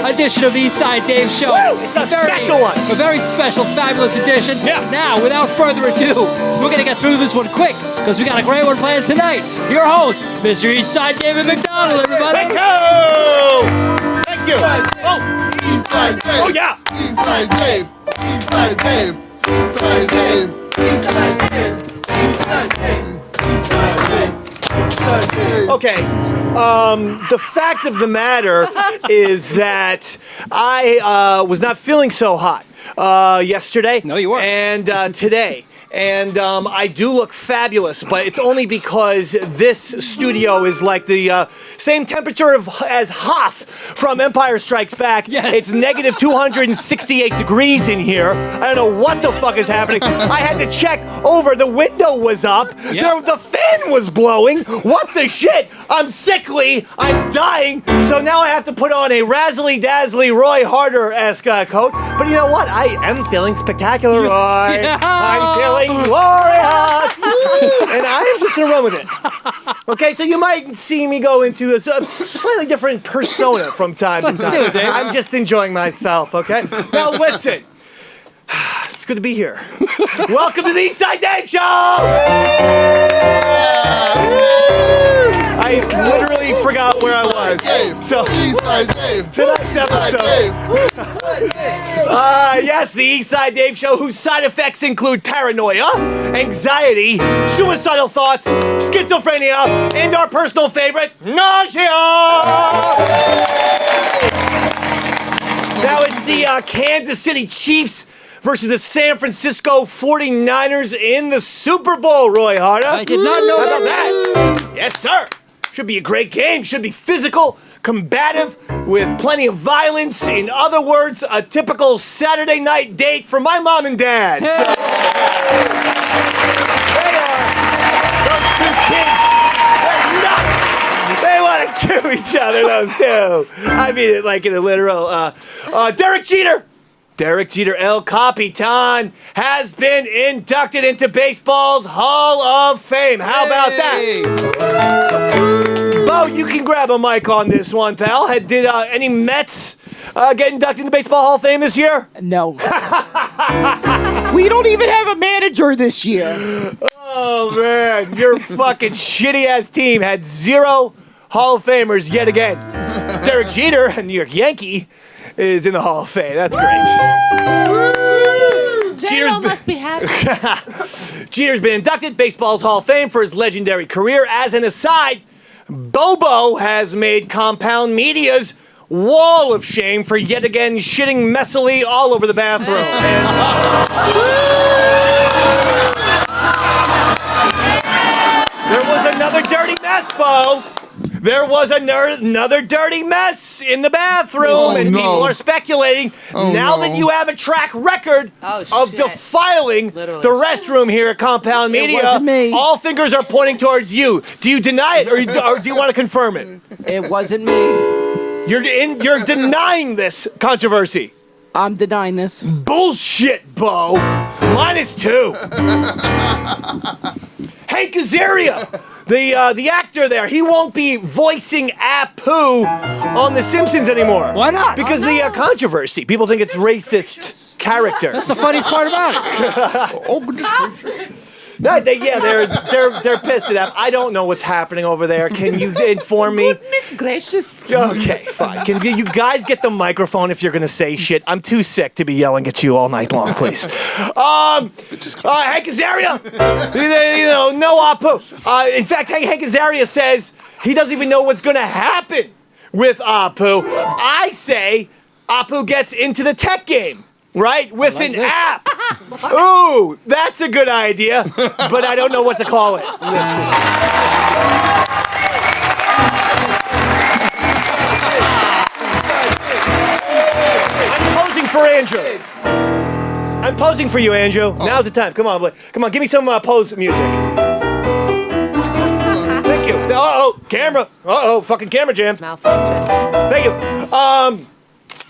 edition of the Eastside Dave Show. Woo! It's a special one. A very special, fabulous edition. Yeah. Now, without further ado, we're going to get through this one quick because we got a great one planned tonight. Your host, Mr. Eastside David McDonald, everybody. Thank you. Oh, Eastside Dave. oh yeah. Eastside Dave. Eastside Dave. Eastside Dave. Eastside Dave. Eastside Dave. Eastside Dave. Eastside Dave. Okay. The fact of the matter is that I was not feeling so hot yesterday. No, you weren't. And today. And I do look fabulous, but it's only because this studio is like the same temperature as Hoth from Empire Strikes Back. Yes. It's negative 268 degrees in here. I don't know what the fuck is happening. I had to check over. The window was up. Yep. The fan was blowing. What the shit? I'm sickly. I'm dying. So now I have to put on a razzly-dazzly Roy Harter-esque coat. But you know what? I am feeling spectacular, Roy. Yeah. I'm feeling glorious. And I am just going to run with it. Okay, so you might see me go into a slightly different persona from time to time. do it, Dave. I'm just enjoying myself, okay? Now listen. It's good to be here. Welcome to the Eastside Dave Show! I literally forgot where I was. So Eastside Dave. tonight's episode. Yes, the Eastside Dave Show, whose side effects include paranoia, anxiety, suicidal thoughts, schizophrenia, and our personal favorite, nausea! Now it's the Kansas City Chiefs versus the San Francisco 49ers in the Super Bowl, Roy Harter. I did not know How about that. that? Yes, sir. Should be a great game. Should be physical, combative, with plenty of violence. In other words, a typical Saturday night date for my mom and dad. So, they are. Those two kids, they're nuts. They want to kill each other, those two. I mean it like in a literal. Derek Jeter. Derek Jeter El Capitan has been inducted into baseball's Hall of Fame. How about that? Bo, you can grab a mic on this one, pal. Did any Mets get inducted into Baseball Hall of Fame this year? No. We don't even have a manager this year. Oh, man. Your fucking shitty-ass team had 0 Hall of Famers yet again. Derek Jeter, a New York Yankee, is in the Hall of Fame. That's great. J-Lo must be happy. Jeter's been inducted Baseball's Hall of Fame for his legendary career. As an aside, Bobo has made Compound Media's Wall of Shame for yet again shitting messily all over the bathroom. There was another dirty mess, Bo. There was another dirty mess in the bathroom, and people are speculating, now that you have a track record of defiling the restroom here at Compound Media, wasn't me. all fingers are pointing towards you. Do you deny it, or do you want to confirm it? It wasn't me. You're denying this controversy. I'm denying this. Bullshit, Bo. -2. Hank Azaria, the actor there, he won't be voicing Apu on The Simpsons anymore. Why not? Because the controversy. People think it's racist character. That's the funniest part about it. No, they're pissed at that. I don't know what's happening over there. Can you inform me? Goodness gracious. Okay, fine. Can you guys get the microphone if you're gonna say shit? I'm too sick to be yelling at you all night long, please. Hank Azaria, no Apu. In fact, Hank Azaria says he doesn't even know what's gonna happen with Apu. I say Apu gets into the tech game. Right? With an app. Ooh, that's a good idea, but I don't know what to call it. I'm posing for Andrew. I'm posing for you, Andrew. Now's the time. Come on, give me some pose music. Thank you. Uh-oh, camera. Uh-oh, fucking camera jam. Malfunction. Thank you.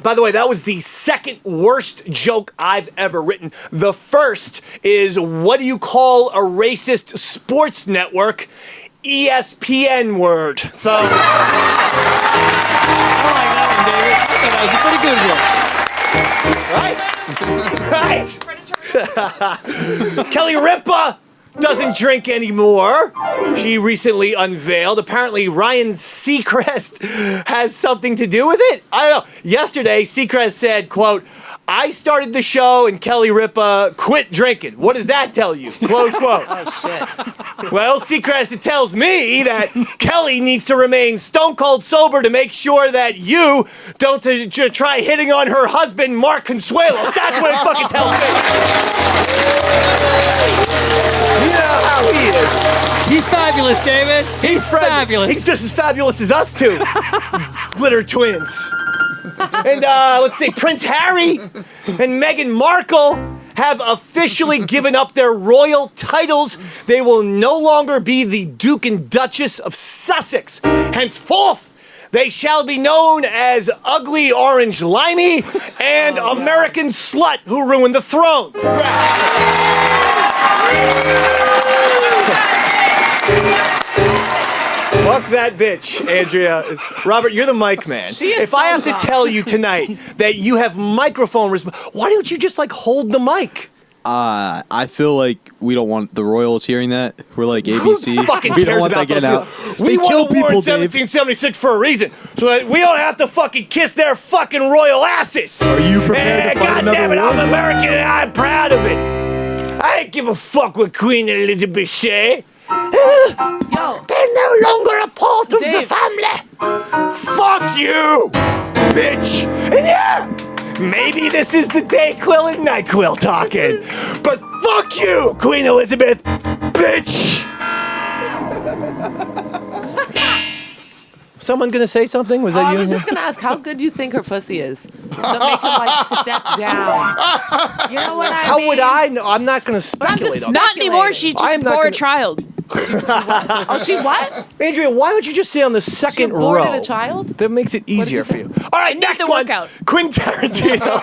By the way, that was the second worst joke I've ever written. The first is, what do you call a racist sports network? ESPN word. So... like that one, David. I thought that was a pretty good one. Right? Kelly Ripa doesn't drink anymore. She recently unveiled. Apparently, Ryan Seacrest has something to do with it. I don't know. Yesterday, Seacrest said, quote, I started the show and Kelly Ripa quit drinking. What does that tell you? Close quote. Oh, shit. Well, Seacrest, it tells me that Kelly needs to remain stone cold sober to make sure that you don't try hitting on her husband, Mark Consuelos. That's what it fucking tells me. You know how he is. He's fabulous, David. He's fabulous. He's just as fabulous as us two. Glitter twins. And let's see, Prince Harry and Meghan Markle have officially given up their royal titles. They will no longer be the Duke and Duchess of Sussex. Henceforth, they shall be known as Ugly Orange Limey and American Slut Who Ruined the Throne. Fuck that bitch, Andrea. Robert, you're the mic man. If I have to tell you tonight that you have microphone why don't you just like hold the mic? I feel like we don't want the Royals hearing that. We're like ABC. Who fucking we cares don't want about that getting out. We They kill won a war in people, Dave. 1776 for a reason, so that we don't have to fucking kiss their fucking royal asses. Are you prepared to fight God another damn it, war? I'm American and I'm proud of it. I ain't give a fuck what Queen Elizabeth say. Yo, They're no longer a part of the Dave. family. Fuck you, bitch. And yeah, maybe this is the Dayquil and NyQuil talking, but fuck you, Queen Elizabeth, bitch. Someone gonna say something? Was that I you? was just gonna ask, how good do you think her pussy is to make him like step down? You know what I How mean? would I know? I'm not gonna I'm speculate just on Not anymore. She I am just not bore a gonna- child. Oh, she what? that. Andrea, why don't you just sit on the second aborted row? a child? That makes it easier for you. All right, next the one. workout. Quentin Tarantino.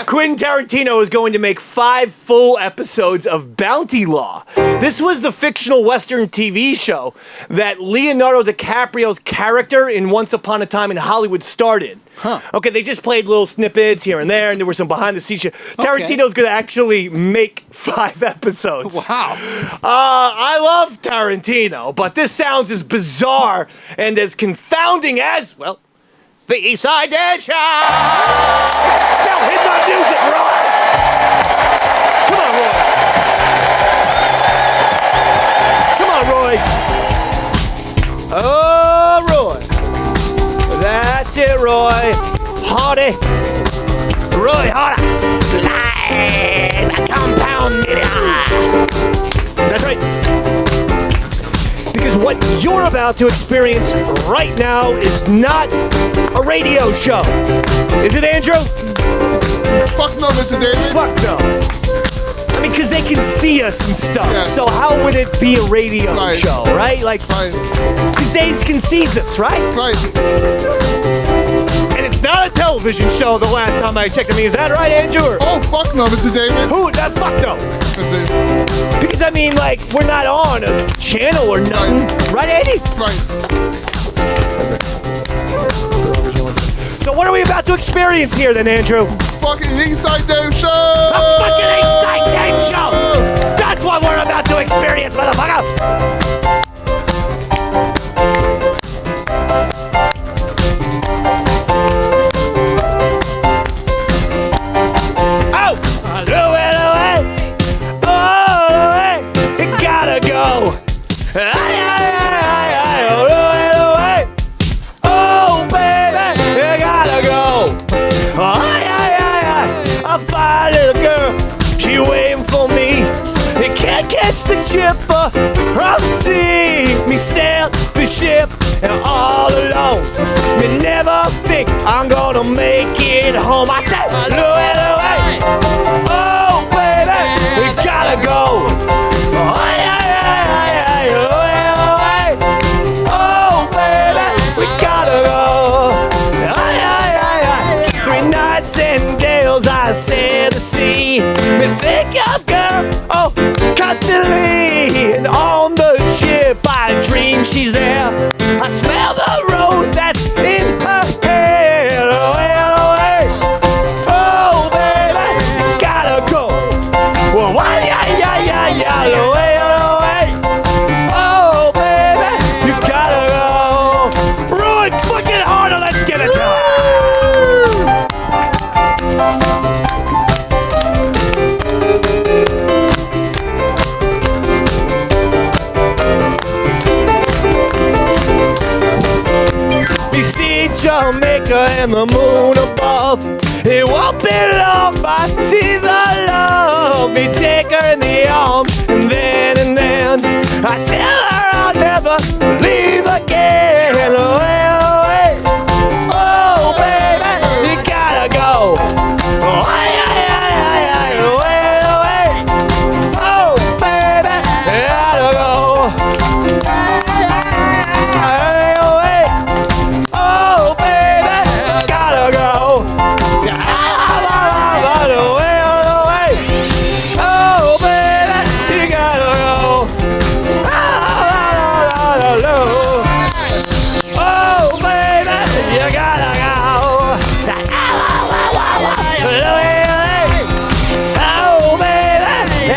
Quentin Tarantino is going to make 5 full episodes of Bounty Law. This was the fictional Western TV show that Leonardo DiCaprio's character in Once Upon a Time in Hollywood started. Okay, they just played little snippets here and there, and there were some behind-the-scenes shit. Tarantino's going to actually make 5 episodes. Wow. I love Tarantino, but this sounds as bizarre and as confounding as, well, the East Side Dad Show! Now hit my music, Roy! Come on, Roy! Come on, Roy! Oh, Roy! That's it, Roy! Hardy! Roy Harter! Live at Compound Media! That's right. Because what you're about to experience right now is not a radio show. Is it, Andrew? Fuck no, Mr. Davis. Fuck no. I mean, because they can see us and stuff. Yeah. So how would it be a radio Right. show, right? Like, Right, because they can see us, right? right. And it's not a television show the last time I checked. I mean, is that right, Andrew? Or Oh, fuck no, Mr. Davis. who? That fuck no. Mr. Because, I mean, like, we're not on a channel or nothing. Right, Andy? Right. So what are we about to experience here then, Andrew? Fucking Eastside Dave Show. A fucking Inside Game Show! That's what we're about to experience, motherfucker! Oh! Do it away! Oh, away! It gotta go! Ay, ay, ay, ay, oh, do it away! Oh, baby! It gotta go! Ay, ay, ay, ay! A fine little girl, she waiting for me. You can't catch the chipper from the sea. Me sail the ship and all alone. Me never think I'm gonna make it home. I said, do it away. Oh, baby, we gotta go. Ay, ay, ay, ay, ay, do it away. Oh, baby, we gotta go. Ay, ay, ay, ay. 3 nights and days I sailed the sea. Me think of girl, oh, constantly. And on the ship I dream she's there. I smell the rose that's in the maker and the moon above. It won't be long, but she's love me. Take her in the arms, and then I tell her I'll never leave again. Away. Oh, baby, you gotta go. Away. Oh, baby, you gotta go. Away. Oh, baby, gotta go. Oh, baby, you gotta go. Oh, baby, you gotta go. Oh, baby, you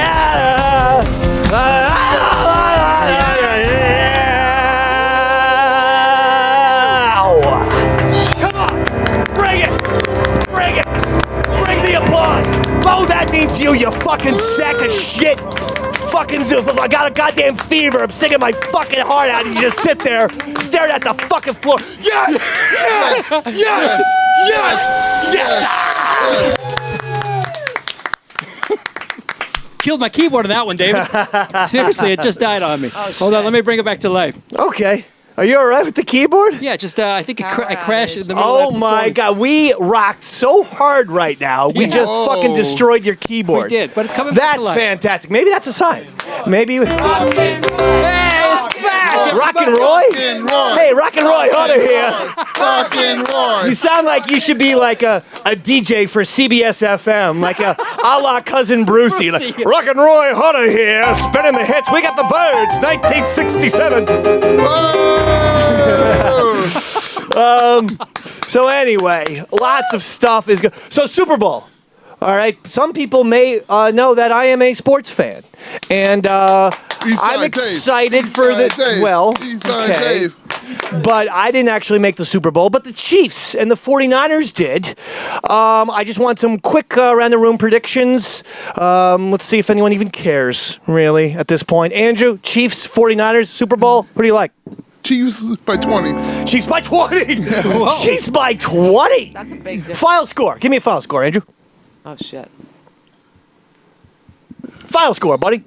Come on, bring it. Bring the applause. Oh, that means you fucking sack of shit. Fucking, I got a goddamn fever. I'm singing my fucking heart out, and you just sit there staring at the fucking floor. Yes. Killed my keyboard on that one, David. Seriously, it just died on me. Hold on, let me bring it back to life. Okay. Are you all right with the keyboard? Yeah, just I think Power I crashed in the middle Oh of that my performance. God, we rocked so hard right now. We Yeah. just fucking destroyed your keyboard. We did, but it's coming back to That's life. fantastic. Maybe that's a sign. Maybe. Hey, it's back! Rock and Roy? Rockin' Roy. Hey, Rock and Roy Harter here. Rockin' Roy. You sound like you should be like a DJ for CBS FM, like a la Cousin Brucey. Like, Brucey. Rock and Roy Harter here, spinning the hits. We got the Birds, 1967. So anyway, lots of stuff is good. So Super Bowl. All right. Some people may know that I am a sports fan, and I'm excited for the Eastside Dave. But I didn't actually make the Super Bowl, but the Chiefs and the 49ers did. I just want some quick around the room predictions. Let's see if anyone even cares, really, at this point. Andrew, Chiefs, 49ers, Super Bowl, who do you like? Chiefs by 20. Chiefs by 20! Chiefs by 20! That's a big difference. Final score. Give me a final score, Andrew. Oh, shit. Final score, buddy.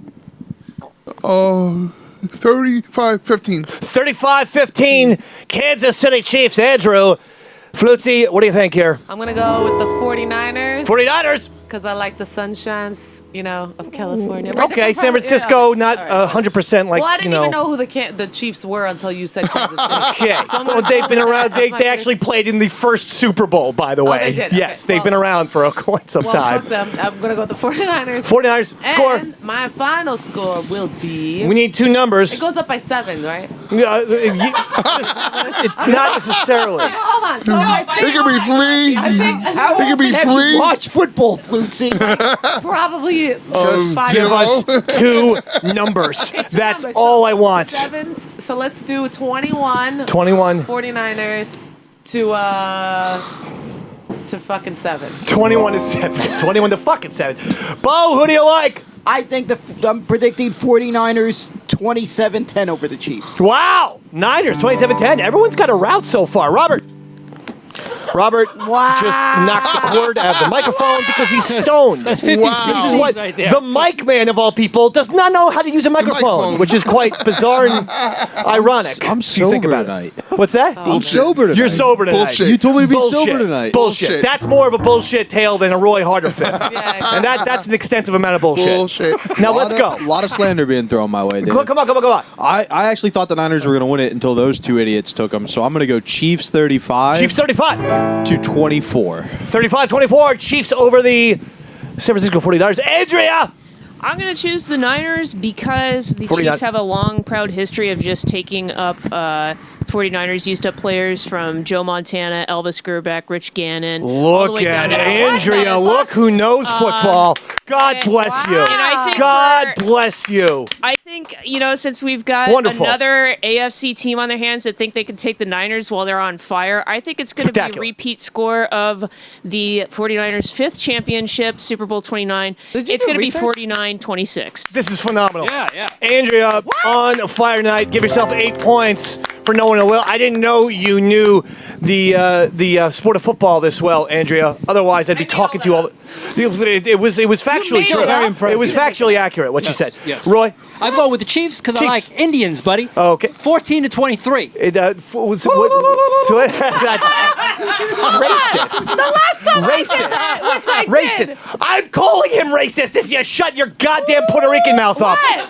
35-15. 35-15, Kansas City Chiefs. Andrew, Flutzy, what do you think here? I'm going to go with the 49ers. 49ers. Because I like the sunshines, of California. Okay, San Francisco, not All right. 100% like, Well, I didn't even know who the Chiefs were until you said Kansas City. Okay, So I'm well, gonna they've go been with around. that. That's my They actually played in the first Super Bowl, by the way. they did? Yes, Okay, they've been around for quite some Well, time. fuck them. I'm going to go with the 49ers. 49ers, score. And my final score will be... We need two numbers. It goes up by 7, right? Not necessarily. Hold on. So I It could be 3. It could be 3. Watch football, Flutzy. probably 5 Give Zero. us two numbers. That's all I want. Sevens. So let's do 21 21. 49ers to fucking 7. 21 to 7. 21 to fucking 7. Bo, who do you like? I think I'm predicting 49ers 27-10 over the Chiefs. Wow. Niners, 27-10. Everyone's got a route so far. Robert Wow. just knocked the cord out of the microphone because he's stoned. That's 50 Wow. This is cc's what right there. the mic man of all people does not know how to use a microphone, microphone. which is quite bizarre and ironic. I'm if you think sober about tonight. it. What's that? I'm sober tonight. You're sober tonight. Bullshit. You told me to be Bullshit. sober tonight. Bullshit. Bullshit. That's more of a bullshit tale than a Roy Harter film. Yeah. And that's an extensive amount of bullshit. Bullshit. Now let's go. A lot of slander being thrown my way, dude. Come on. I actually thought the Niners were going to win it until those two idiots took them. So I'm going to go Chiefs 35 Chiefs 35. to 24. 35-24. Chiefs over the San Francisco 49ers. Andrea! I'm going to choose the Niners because the 49. Chiefs have a long, proud history of just taking up 49ers used up players from Joe Montana, Elvis Grbac, Rich Gannon. all the Look way down at to Andrea. Look who knows football. God bless you. And I think God bless you. I think, since we've got Wonderful. another AFC team on their hands that think they can take the Niners while they're on fire, I think it's going to be a Spectacular. repeat score of the 49ers' 5th championship, Super Bowl 29. Did you It's do going to be research? 49-26. This is phenomenal. Yeah. Andrea, on Fire Night, give yourself 8 points for knowing Well, I didn't know you knew the sport of football this well, Andrea. Otherwise, I'd be talking to you all. It was factually made true. it up. Very impressive. It was factually accurate what she said. yes. Roy. I'm going with the Chiefs because I Chiefs. like Indians, buddy. Oh, okay. 14-23. Racist. The last time I Racist. did that, which I Racist. did. I'm calling him racist if you shut your goddamn Puerto Rican mouth up. What?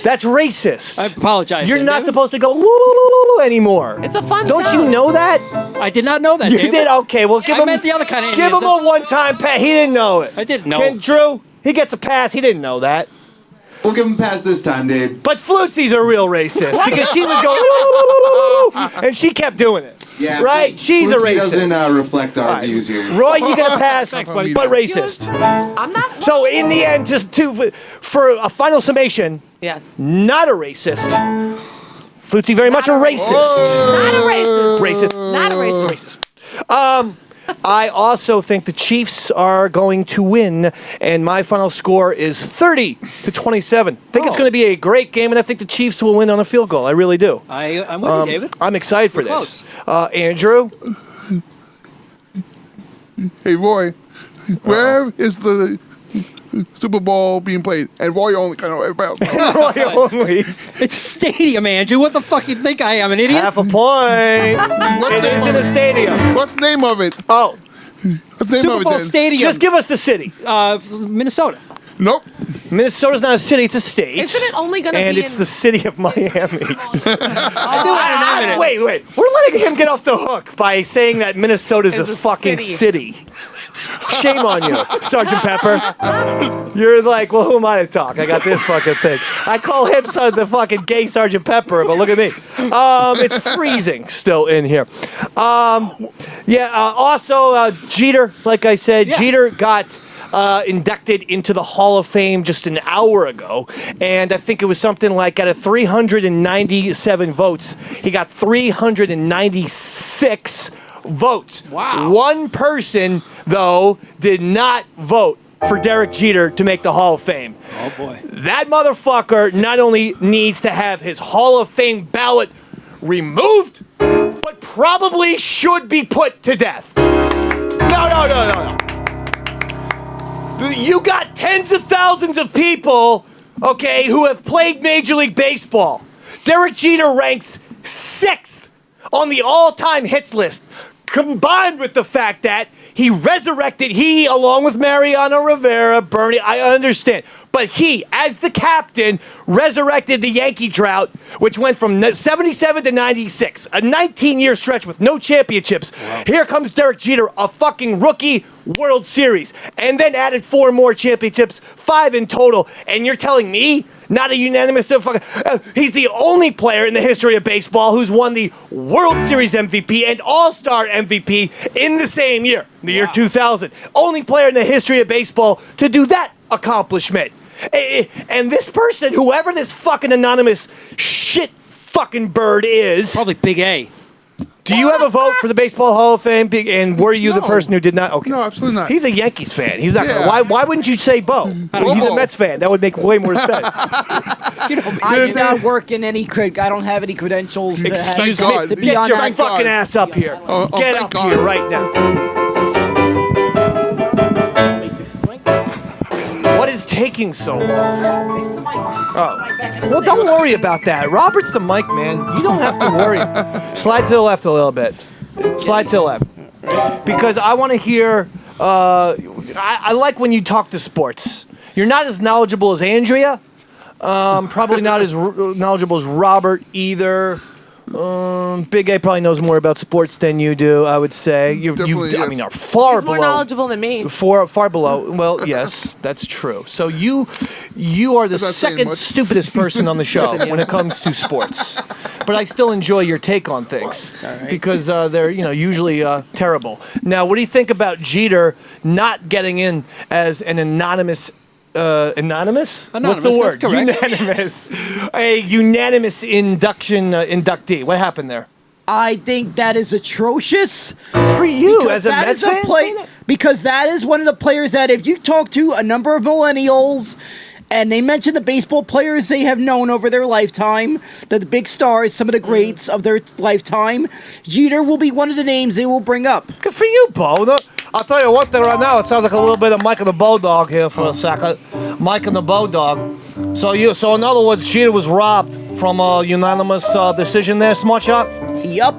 That's racist. I apologize. You're not David. supposed to go woo anymore. It's a fun Don't sound. you know that? I did not know that. You David. did? Okay, well, give I him. meant the other kind of Give him Indians. a one-time pass. He didn't know it. I didn't know. Can Drew? He gets a pass. He didn't know that. We'll give him a pass this time, Dave. But Flootsy's a real racist because she was going woo, and she kept doing it. Yeah, Right? She's a Flutzy racist. doesn't reflect our views here. Roy, you get a pass, buddy. but racist. I'm not. So in the end, for a final summation, Yes. not a racist. Flutzy very much a racist. Not a racist. Racist. Not a racist. I also think the Chiefs are going to win, and my final score is 30-27. I think it's going to be a great game, and I think the Chiefs will win on a field goal. I really do. I'm with you, David. I'm excited for We're this. Andrew? Hey, Roy, where is the Super Bowl being played? And Roy only kind of everybody else. Roy only. It's a stadium, Andrew. What the fuck you think I am, an idiot? Half a point. It is in the stadium. What's the name of it? Oh, What's the name Super of it Bowl then? Stadium. just give us the city. Minnesota. Nope. Minnesota's not a city, it's a state. Isn't it only going to And be it's in... the city of Miami. I do want to name it. Wait. We're letting him get off the hook by saying that Minnesota's a It's a fucking city. city. Shame on you, Sergeant Pepper. You're like, well, who am I to talk? I got this fucking thing. I call him the fucking gay Sergeant Pepper, but look at me. It's freezing still in here. Also, Jeter, like I said, Jeter got inducted into the Hall of Fame just an hour ago, and I think it was something like out of 397 votes, he got 396 votes. Wow. One person, though, did not vote for Derek Jeter to make the Hall of Fame. Oh, boy. That motherfucker not only needs to have his Hall of Fame ballot removed, but probably should be put to death. No. You got tens of thousands of people, okay, who have played Major League Baseball. Derek Jeter ranks 6th on the all-time hits list, combined with the fact that he resurrected, along with Mariano Rivera, Bernie, I understand, but he, as the captain, resurrected the Yankee drought, which went from 77 to 96, a 19-year stretch with no championships. Wow. Here comes Derek Jeter, a fucking rookie World Series, and then added 4 more championships, 5 in total, and you're telling me not a unanimous he's the only player in the history of baseball who's won the World Series MVP and All-Star MVP in the same year, the year 2000. Only player in the history of baseball to do that accomplishment. And this person, whoever this fucking anonymous shit fucking bird is, Probably Big A. do you have a vote for the Baseball Hall of Fame? And were you the No. person who did not? Okay. No, absolutely not. He's a Yankees fan. He's not Yeah. gonna. Why wouldn't you say Bo? He's a Bo. Mets fan. That would make way more sense. I do not work in any I don't have any credentials. to have- Excuse Thank me. God. to be Get on your that. God. fucking ass up here. Oh, Get thank up God. here right now. What is taking so long? Oh. Well, don't worry about that. Robert's the mic, man. You don't have to worry. Slide to the left a little bit. Slide to the left. Because I want to hear. I like when you talk to sports. You're not as knowledgeable as Andrea. Probably not as knowledgeable as Robert either. Big A probably knows more about sports than you do. I would say you Definitely, I mean, yes. are far He's more below. knowledgeable than me. Far below. Well, yes, that's true. So you are the That's not saying second much. stupidest person on the show when it comes to sports. But I still enjoy your take on things because they're usually terrible. Now, what do you think about Jeter not getting in as an anonymous? Anonymous? What's the Anonymous, word? that's correct. Unanimous. A unanimous inductee. What happened there? I think that is atrocious. For you, Because as a that Mets is fan? because that is one of the players that if you talk to a number of millennials And they mentioned the baseball players they have known over their lifetime, the big stars, some of the greats of their lifetime. Jeter will be one of the names they will bring up. Good for you, Bo. I'll tell you one thing right now. It sounds like a little bit of Mike and the Bodog here for a second. Mike and the Bodog. So in other words, Jeter was robbed from a unanimous decision there, Smart Shot? Yup.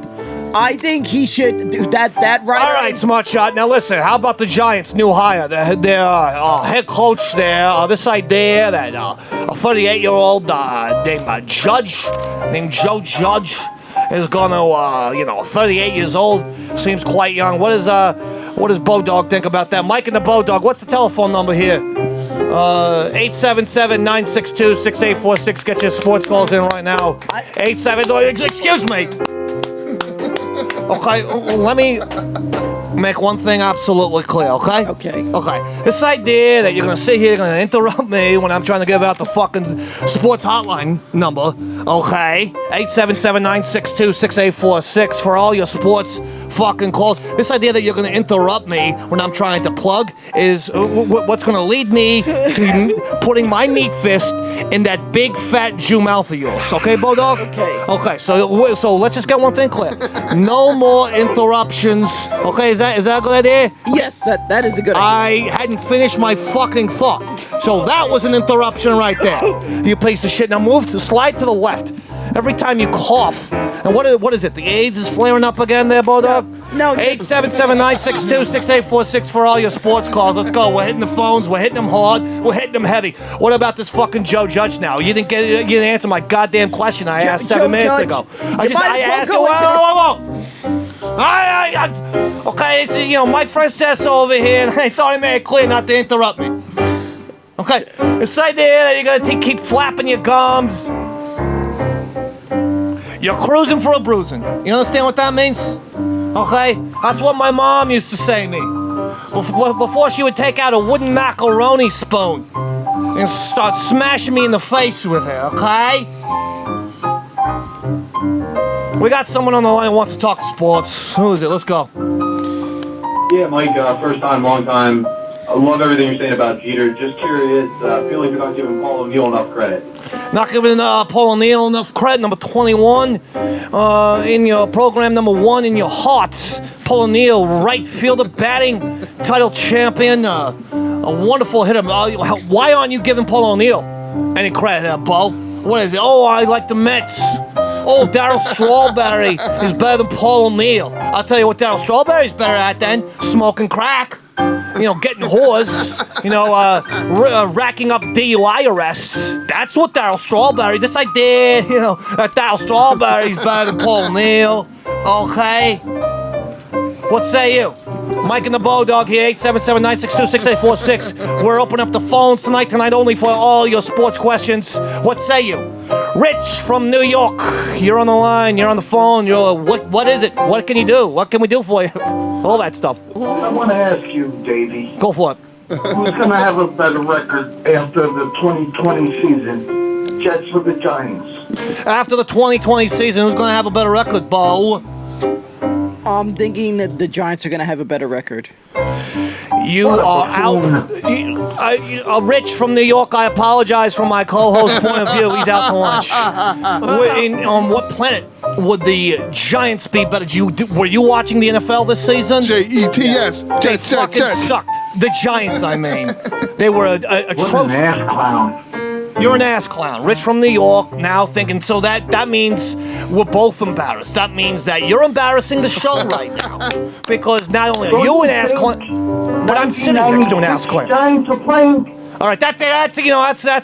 I think he should do that right. All right, Smart Shot. Now listen, how about the Giants' new hire? Their head coach there, this idea that a 38-year-old named Joe Judge is going to, 38 years old, seems quite young. What does Bodog think about that? Mike and the Bodog, what's the telephone number here? 877-962-6846. Get your sports calls in right now. 87. Excuse me. Okay, let me make one thing absolutely clear, okay? Okay. Okay. This idea that you're going to sit here, you're going to interrupt me when I'm trying to give out the fucking sports hotline number, okay? 877-962-6846 for all your sports fucking calls. This idea that you're going to interrupt me when I'm trying to plug is what's going to lead me to putting my meat fist in that big fat Jew mouth of yours. Okay, Bodog? Okay. Okay, so let's just get one thing clear. No more interruptions. Okay, is that a good idea? Yes, that is a good idea. I hadn't finished my fucking thought. So that was an interruption right there. You piece of shit. Now slide to the left. Every time you cough. And what is it? The AIDS is flaring up again there, Bodog? No. 877-962-6846 for all your sports calls. Let's go. We're hitting the phones. We're hitting them hard. We're hitting them heavy. What about this fucking Joe Judge now? You didn't answer my goddamn question I asked 7 minutes ago. I asked you. Whoa. Okay, this is, Mike Francesa over here, and I thought he made it clear not to interrupt me. Okay, this idea that you're gonna keep flapping your gums. You're cruising for a bruising. You understand what that means? Okay? That's what my mom used to say to me. Before she would take out a wooden macaroni spoon and start smashing me in the face with it, okay? We got someone on the line who wants to talk sports. Who is it? Let's go. Yeah, Mike, first time, long time. I love everything you're saying about Jeter. Just curious, feel like you're not giving Paul O'Neill enough credit. Not giving Paul O'Neill enough credit. Number 21 in your program. Number 1 in your hearts. Paul O'Neill, right fielder, batting title champion. A wonderful hitter. Why aren't you giving Paul O'Neill any credit, Bo? What is it? Oh, I like the Mets. Oh, Darryl Strawberry is better than Paul O'Neill. I'll tell you what Darryl Strawberry's better at then. Smoking crack. Getting whores. Racking up DUI arrests. That's what Darryl Strawberry, this idea, that Darryl Strawberry's better than Paul O'Neill. Okay? What say you? Mike and the Bodog here, 877-962-6846. We're opening up the phones tonight only for all your sports questions. What say you? Rich from New York, you're on the line, you're on the phone, what is it? What can you do? What can we do for you? All that stuff. I want to ask you, Davey. Go for it. Who's going to have a better record after the 2020 season? Jets or the Giants? After the 2020 season, who's going to have a better record, Bo? I'm thinking that the Giants are going to have a better record. You are out. Rich from New York, I apologize from my co-host's point of view. He's out to lunch. On what planet would the Giants be better? Were you watching the NFL this season? Jets. They fucking sucked. The Giants, I mean. They were atrocious. What an ass clown. You're an ass clown. Rich from New York, now thinking, so that means we're both embarrassed. That means that you're embarrassing the show right now. Because not only are you an ass clown, but I'm sitting next to an ass clown. Giants are playing. All right, that's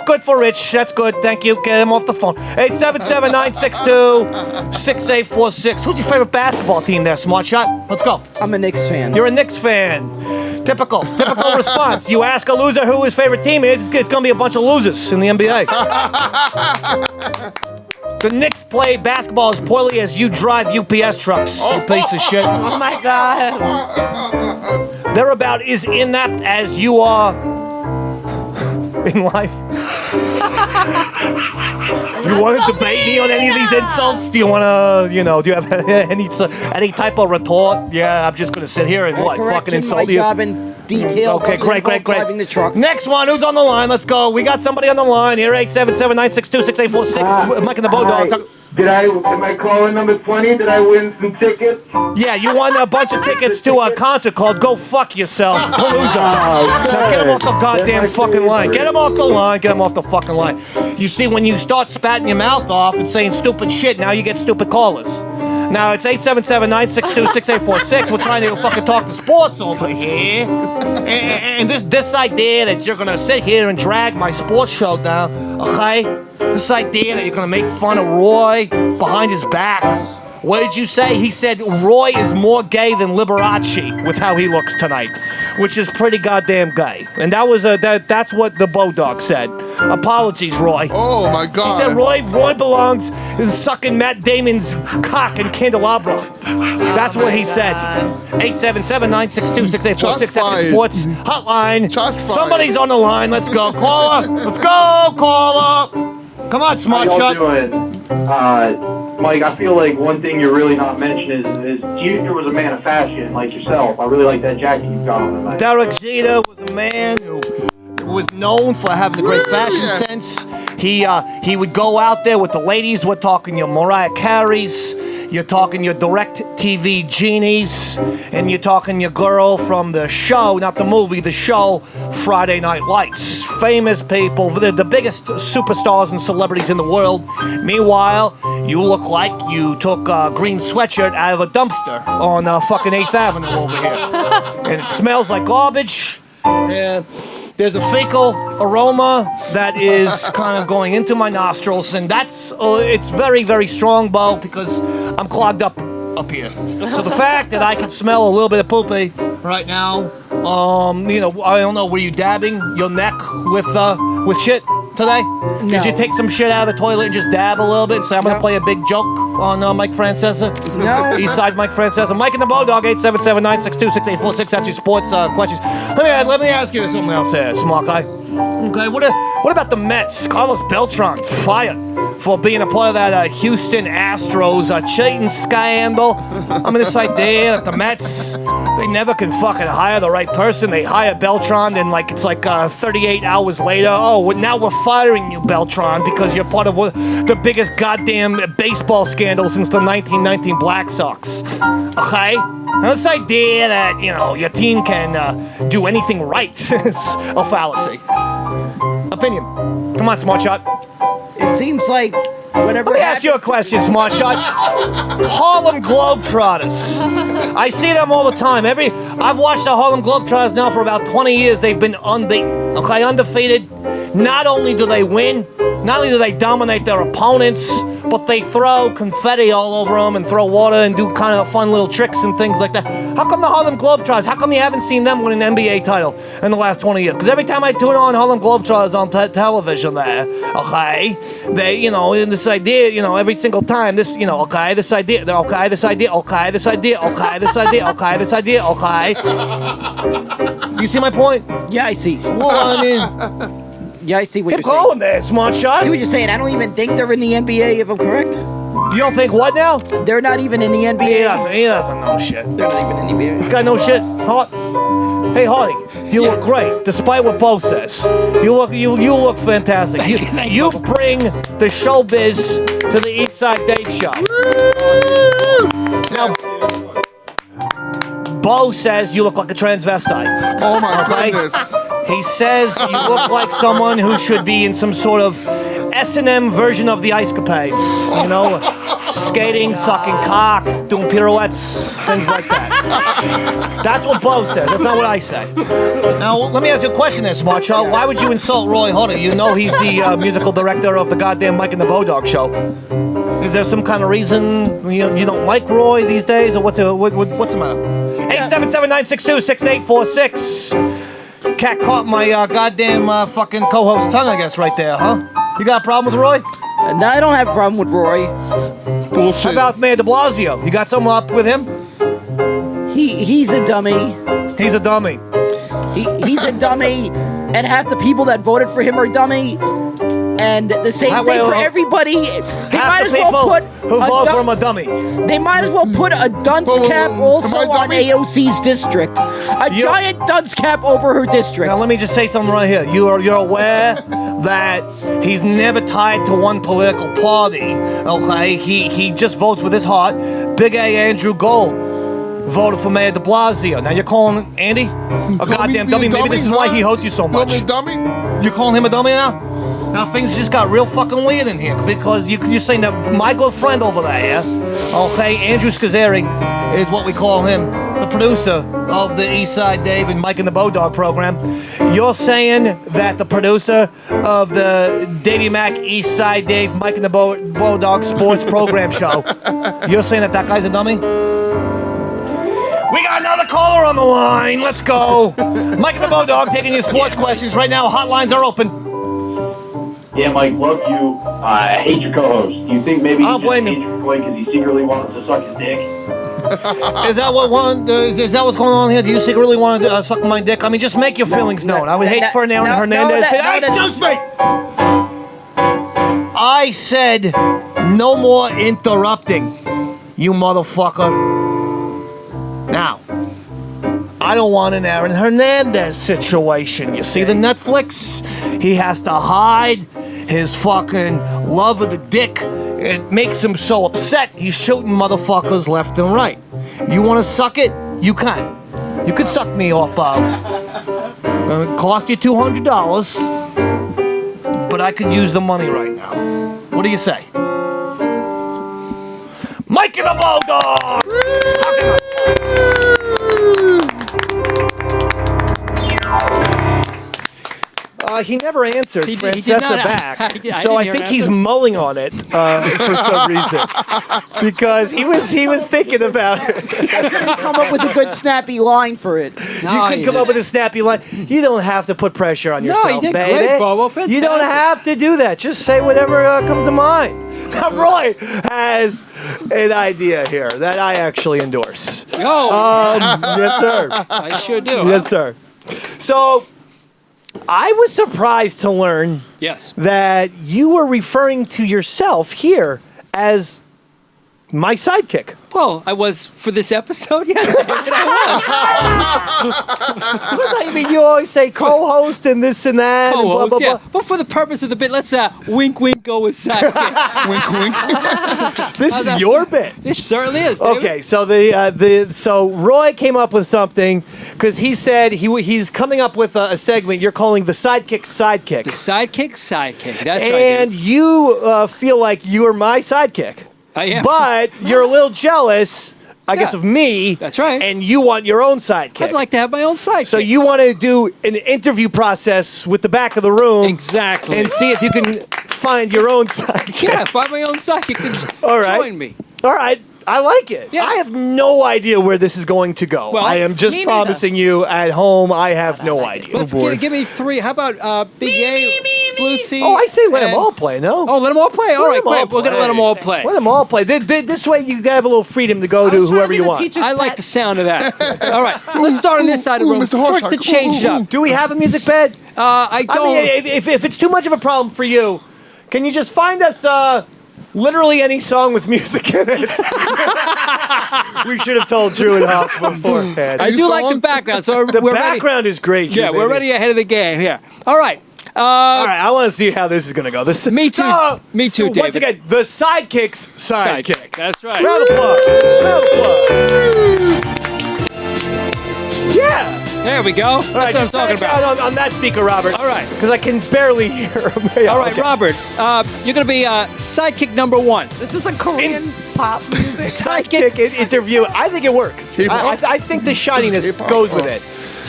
good for Rich. That's good. Thank you. Get him off the phone. 877-962-6846. Who's your favorite basketball team there, Smart Shot? Let's go. I'm a Knicks fan. You're a Knicks fan. Typical response. You ask a loser who his favorite team is, it's going to be a bunch of losers in the NBA. The Knicks play basketball as poorly as you drive UPS trucks, you piece of shit. Oh my God. They're about as inept as you are in life. You want to debate me on any of these insults? Do you want to, do you have any type of retort? Yeah, I'm just going to sit here and fucking insult you. detail. Okay, doesn't great. involve driving the trucks. Next one, who's on the line? Let's go. We got somebody on the line here, 877-962-6846. Mike and the Bodog. Am I calling number 20? Did I win some tickets? Yeah, you won a bunch of tickets to a concert called Go Fuck Yourself, Palooza. Now get him off the goddamn fucking line. Get him off the line. Get him off the fucking line. You see, when you start spatting your mouth off and saying stupid shit, now you get stupid callers. Now it's 877-962-6846. We're trying to fucking talk to sports over here. And this idea that you're gonna sit here and drag my sports show down, okay? This idea that you're gonna make fun of Roy behind his back. What did you say? He said Roy is more gay than Liberace with how he looks tonight, which is pretty goddamn gay. And that's what the Bodog said. Apologies, Roy. Oh my God. He said Roy belongs is sucking Matt Damon's cock in Candelabra. That's what he said. 877-962-6846. That's your sports hotline. Somebody's on the line. Let's go, caller. Let's go, caller. Come on, smart How shot. y'all doing? Mike, I feel like one thing you're really not mentioning is Jeter was a man of fashion, like yourself. I really like that jacket you've got on tonight. Derek Jeter was a man who was known for having a great fashion sense. He would go out there with the ladies. We're talking your Mariah Careys, you're talking your direct TV genies, and you're talking your girl from the show, not the movie, the show, Friday Night Lights. Famous people, they're the biggest superstars and celebrities in the world. Meanwhile, you look like you took a green sweatshirt out of a dumpster on fucking 8th Avenue over here. And it smells like garbage. And there's a fecal aroma that is kind of going into my nostrils, and it's very, very strong, Bo, because I'm clogged up here. So the fact that I can smell a little bit of poopy right now, I don't know, were you dabbing your neck with shit today? No. Did you take some shit out of the toilet and just dab a little bit and say, I'm going to play a big joke on Mike Francesa? No. Eastside Mike Francesa. Mike and the Bodog, 877-962-6846. That's your sports questions. Let me ask you something else here, smart guy. Okay, what about the Mets? Carlos Beltran fired for being a part of that Houston Astros cheating scandal. I mean, this idea that the Mets, they never can fucking hire the right person. They hire Beltran, then it's 38 hours later, now we're firing you, Beltran, because you're part of the biggest goddamn baseball scandal since the 1919 Black Sox. Okay? Now, this idea that, your team can do anything right is a fallacy. Opinion. Come on, Smart Shot. It seems like whatever. Let me ask you a question, Smart Shot. Harlem Globetrotters. I see them all the time. I've watched the Harlem Globetrotters now for about 20 years. They've been unbeaten. Okay, undefeated. Not only do they win, not only do they dominate their opponents, but they throw confetti all over them and throw water and do kind of fun little tricks and things like that. How come the Harlem Globetrotters, how come you haven't seen them win an NBA title in the last 20 years? Because every time I tune on Harlem Globetrotters on television there, okay, they, in this idea, every single time, this idea, this idea, this idea, this idea, this idea, okay. You see my point? Yeah, I see. Well, I mean... Yeah, I see what Keep you're going saying. there, Smart Shot. I see what you're saying. I don't even think they're in the NBA, if I'm correct. You don't think what now? They're not even in the NBA. He doesn't know shit. They're not even in the NBA. This guy knows shit. Hey, Hardy, you look great, despite what Bo says. You look fantastic. You bring the showbiz to the Eastside Dave Show. Now, Bo says you look like a transvestite. Oh my Okay? goodness. He says you look like someone who should be in some sort of S&M version of the Ice Capades. Skating, sucking cock, doing pirouettes, things like that. That's what Bo says. That's not what I say. Now, let me ask you a question there, Smart Shot. Why would you insult Roy Harter? You know he's the musical director of the goddamn Mike and the Bodog show. Is there some kind of reason you don't like Roy these days, or what's the matter? 877-962-6846. Cat caught my goddamn fucking co-host tongue, I guess, right there, huh? You got a problem with Roy? No, I don't have a problem with Roy. Bullshit. How about Mayor de Blasio? You got something up with him? He's a dummy. He's a dummy. He's a dummy, and half the people that voted for him are dummy. And the same Half- thing for well, everybody. They Half might the as well people put who vote for him a a dummy. they might as well put a dunce Whoa, whoa, cap whoa. also Am I on dummy? AOC's district. A You- giant dunce cap over her district. Now let me just say something right here. You're aware that he's never tied to one political party. Okay, he just votes with his heart. Big A Andrew Gold voted for Mayor De Blasio. Now you're calling Andy a goddamn dummy. Maybe this is why he hates you so much. You want me a dummy? You're calling him a dummy now? Now things just got real fucking weird in here because you're saying that my good friend over there, okay, Andrew Scazzeri, is what we call him, the producer of the East Side Dave and Mike and the Bodog program. You're saying that the producer of the Davey Mac East Side Dave, Mike and the Bodog sports program show, you're saying that guy's a dummy? We got another caller on the line. Let's go. Mike and the Bodog taking your sports questions right now. Hotlines are open. Yeah, Mike, love you. I hate your co-host. Do you think maybe I'll he blame just him. hates your boy because he secretly wanted to suck his dick? Is that what's going on here? Do you secretly want to suck my dick? I mean, just make your feelings known. I would hate Fernando Hernandez. Excuse me. I said no more interrupting, you motherfucker. Now, I don't want an Aaron Hernandez situation. You see the Netflix? He has to hide his fucking love of the dick. It makes him so upset. He's shooting motherfuckers left and right. You want to suck it? You can. You could suck me off, Bob. Gonna cost you $200, but I could use the money right now. What do you say? Mike and the Bulldog! He never answered He did Francesca not. back, I so I didn't hear think an he's answer. mulling on it for some reason because he was thinking about it. Come up with a good snappy line for it. You can come up with a snappy line. You don't have to put pressure on No, yourself, you did baby. great, Bobo. You don't Fantastic. have to do that. Just say whatever comes to mind. Now, Roy has an idea here that I actually endorse. Yo, Yes, sir. I sure do. Yes, sir. So, I was surprised to learn Yes. that you were referring to yourself here as my sidekick. Well, I was for this episode. Yes, I mean, you always say co-host and this and that. and blah, co-host. blah, Yeah, blah. but for the purpose of the bit, let's wink, wink, go with sidekick. Wink, wink. This is your bit. This certainly is. David. Okay, so so Roy came up with something because he said he's coming up with a segment you're calling the sidekick sidekick, The sidekick. That's right. and David. you feel like you are my sidekick. I am. But you're a little jealous, I guess, Yeah. of me. That's right. And you want your own sidekick. I'd like to have my own sidekick. So you want to do an interview process with the back of the room. Exactly. And see if you can find your own sidekick. Yeah, find my own sidekick to All right. join me. All right. I like it. Yeah. I have no idea where this is going to go. Well, I am just me promising you at home, I have no idea. Let's give me three. How about Big A, Flutzy? Oh, I say let them and- all play, no? Oh, let them all play. All Let right, them all great. We're gonna let them all play. Let them all play. This way you have a little freedom to go I to was trying whoever be you the want. teacher's I like pet. the sound of that. All right, let's start on this side of the room. Mr. First, Horshack. to change it up. Do we have a music bed? I I don't. mean, if it's too much of a problem for you, can you just find us literally any song with music in it? We should have told Drew and Hawk beforehand. I do like the background, so The we're background is great. ready. Yeah, Drew, we're baby. ready ahead of the game here. All right. All right, I want to see how this is going to go. Me too. Me too, Once David. again, the sidekick's sidekick. That's right. Round of applause. Round of applause. Yeah. There we go. That's what I'm just talking back about. on that speaker, Robert. All right. Because I can barely hear him. Yeah, All right, okay. Robert. You're gonna be sidekick number one. This is a Korean pop music. Sidekick interview. I think it works. K-pop? I think the shininess K-pop. goes with it.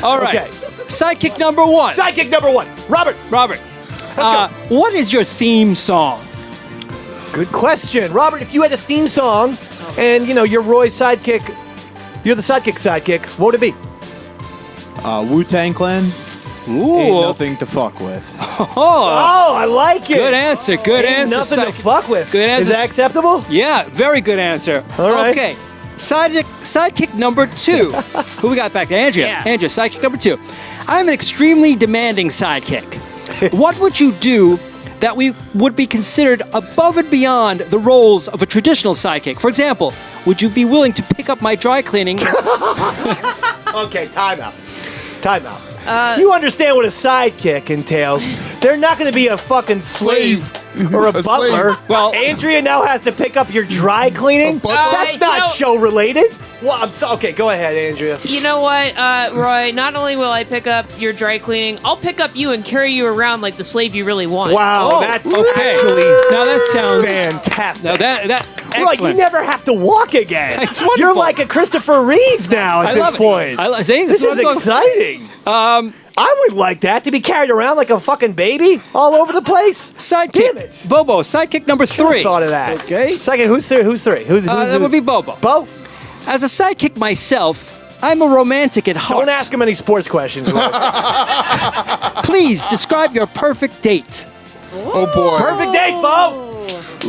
All right. Okay. Sidekick number one. Sidekick number one. Robert. Robert. What is your theme song? Good question. Robert, if you had a theme song and, you're Roy's sidekick, you're the sidekick, what would it be? Wu-Tang Clan. Ain't nothing to fuck with. Oh, Oh, I like it. good answer. Good Ain't answer. nothing to sidekick. fuck with. Good answer. Is that acceptable? Yeah, very good answer. All right. Okay. Sidekick number two. Who we got back there? Andrea. Yeah. Andrea, sidekick number two. I'm an extremely demanding sidekick. What would you do that we would be considered above and beyond the roles of a traditional sidekick? For example, would you be willing to pick up my dry cleaning? Okay, time out. You understand what a sidekick entails. They're not going to be a fucking slave or a butler. slave. Well- Andrea now has to pick up your dry cleaning? A butler? That's not you know- show related. Well, okay, go ahead, Andrea. You know what, Roy? Not only will I pick up your dry cleaning, I'll pick up you and carry you around like the slave you really want. Wow, that's Okay. actually Now that sounds fantastic. Now that Roy, you excellent. never have to walk again. It's wonderful. You're like a Christopher Reeve now at I this love point. it. See, This is what I'm going- exciting. I would like that to be carried around like a fucking baby all over the place. Sidekick. Damn it. Bobo, sidekick number Who'd have 3. thought of that. Okay. Second, who's three? Who's three? Who's That would be Bobo. Bo? As a sidekick myself, I'm a romantic at heart. Don't ask him any sports questions. Roy. Please describe your perfect date. Oh boy. Perfect date, Bo.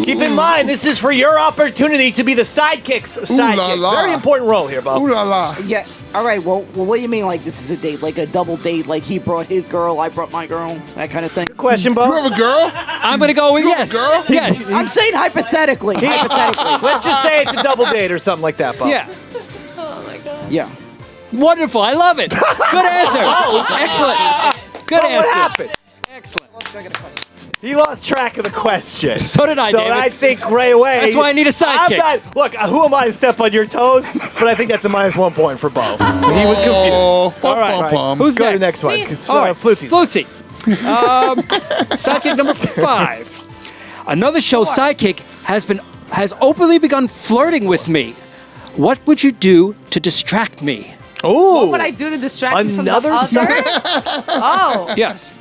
Keep in mind, this is for your opportunity to be the sidekick's sidekick. la la. Very important role here, Bo. Ooh la la. Yeah. All right. Well, what do you mean? Like this is a date? Like a double date? Like he brought his girl, I brought my girl, that kind of thing? Question, You Bo. have a girl? I'm going to go with You have yes. a girl? Yes. I'm saying hypothetically. Hypothetically. Let's just say it's a double date or something like that, Bo. Yeah. Yeah. Wonderful. I love it. Good answer. Excellent. Good Bo, answer. what happened? Excellent. He lost track of the question. So did I, So David. I think right away. That's why I need a sidekick. I'm not, look, who am I to step on your toes? But I think that's a -1 point for Bo. He was confused. Oh, pum, right, pum, right. pum. Who's Go to the next? next one. All right, Flutzy. Flutzy. Sidekick number 5. Another show sidekick has openly begun flirting with me. What would you do to distract me? Ooh. What would I do to distract you from the Another other? Oh, Yes.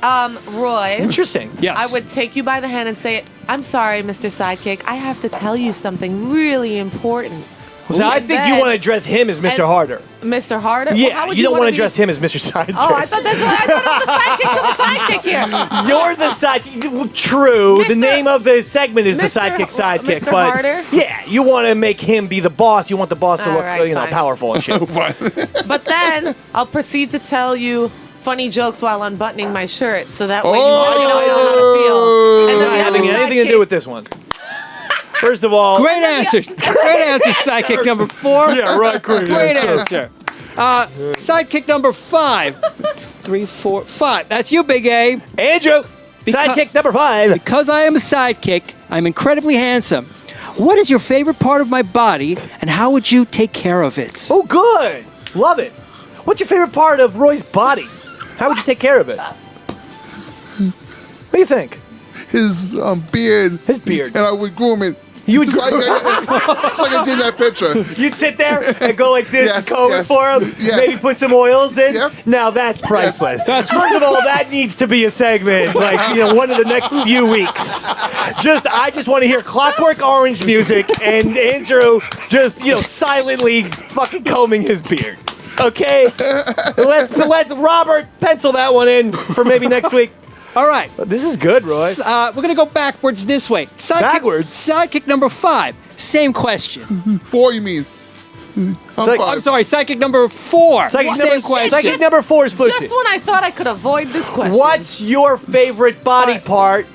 Roy. Interesting. Yes. I would take you by the hand and say, I'm sorry, Mr. Sidekick. I have to tell you something really important. So I And think you then- want to address him as Mr. and- Harter. Mr. Harder? Well, Yeah, how would you don't wanna want to be- address him as Mr. Sidekick. Oh, I thought that's what I thought it was the sidekick to the sidekick here. You're the sidekick. Well, true. The Mr. name of the segment is the Mr. sidekick sidekick. Mr. But Harder? yeah, you want to make him be the boss. You want the boss to All look, right, fine. powerful and shit. But then I'll proceed to tell you funny jokes while unbuttoning my shirt, so that way you already know how to feel. And then we have Having a anything to sidekick. do with this one. First of all, Great answer. Great answer, sidekick number 4. yeah, right. Great Great answer. answer. Sidekick number 5. 3, 4, 5. That's you, Big A. Andrew, sidekick number 5. Because I am a sidekick, I'm incredibly handsome. What is your favorite part of my body, and how would you take care of it? Oh, good. Love it. What's your favorite part of Roy's body? How would you take care of it? What do you think? His beard. His beard. And I would groom it. You would It's like I did that picture. You'd sit there and go like this, Yes, comb it yes, for him, yes. maybe put some oils in. Yep. Now that's priceless. That's- First of all, that needs to be a segment, like, one of the next few weeks. I just want to hear Clockwork Orange music and Andrew just, silently fucking combing his beard. Okay? Let Robert pencil that one in for maybe next week. All right. This is good, Roy. We're going to go backwards this way. Backwards? Sidekick number 5. Same question. 4, you mean? I'm like- 5. I'm sorry, sidekick number 4. Psychic Same number, question. psychic number 4 is Flutzy. Just when I thought I could avoid this question. What's your favorite body part,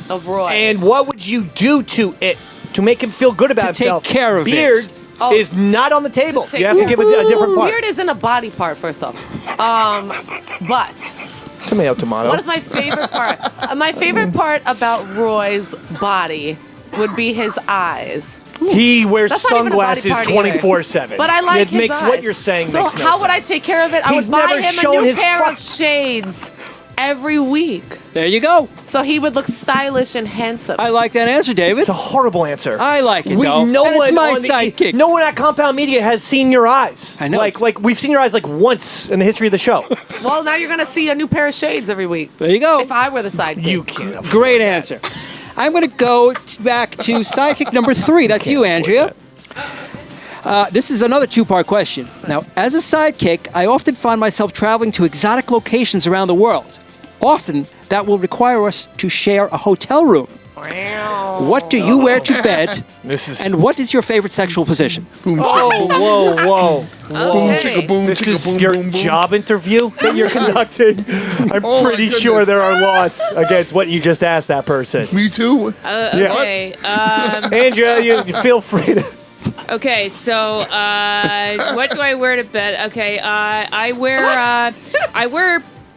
Of Roy. and what would you do to it to make him feel good about To take himself? care of it. Beard Oh. is not on the table. Take- You have to give it a different part. Beard isn't a body part, first off. But Tomato, tomato. what is my favorite part? My favorite part about Roy's body would be his eyes. He wears That's not even a body sunglasses part either. 24/7. But I like it his makes eyes. what you're saying so makes no how would I sense. take care of it? I He's would buy never him a shown new his pair fuck- of shades every week, There you go. so he would look stylish and handsome. I like that answer, David. It's a horrible answer. I like it, We, though. no And it's one my on the- sidekick. No one at Compound Media has seen your eyes. I know. Like we've seen your eyes like once in the history of the show. Well, now you're gonna see a new pair of shades every week. There you go. If I were the sidekick. You can't. afford Great that. answer. I'm going to go back to sidekick number 3. That's you, Andrea. This is another 2-part question. Now, as a sidekick, I often find myself traveling to exotic locations around the world. Often, that will require us to share a hotel room. What do you wear to bed? This is. And what is your favorite sexual position? Whoa. Boom, chicka, Okay. boom, This chicka, is boom, your boom, boom. job interview that you're conducting. I'm Oh, my pretty goodness. sure there are laws against what you just asked that person. Me too. Okay. Andrea, you feel free to. Okay, so what do I wear to bed? Okay, I wear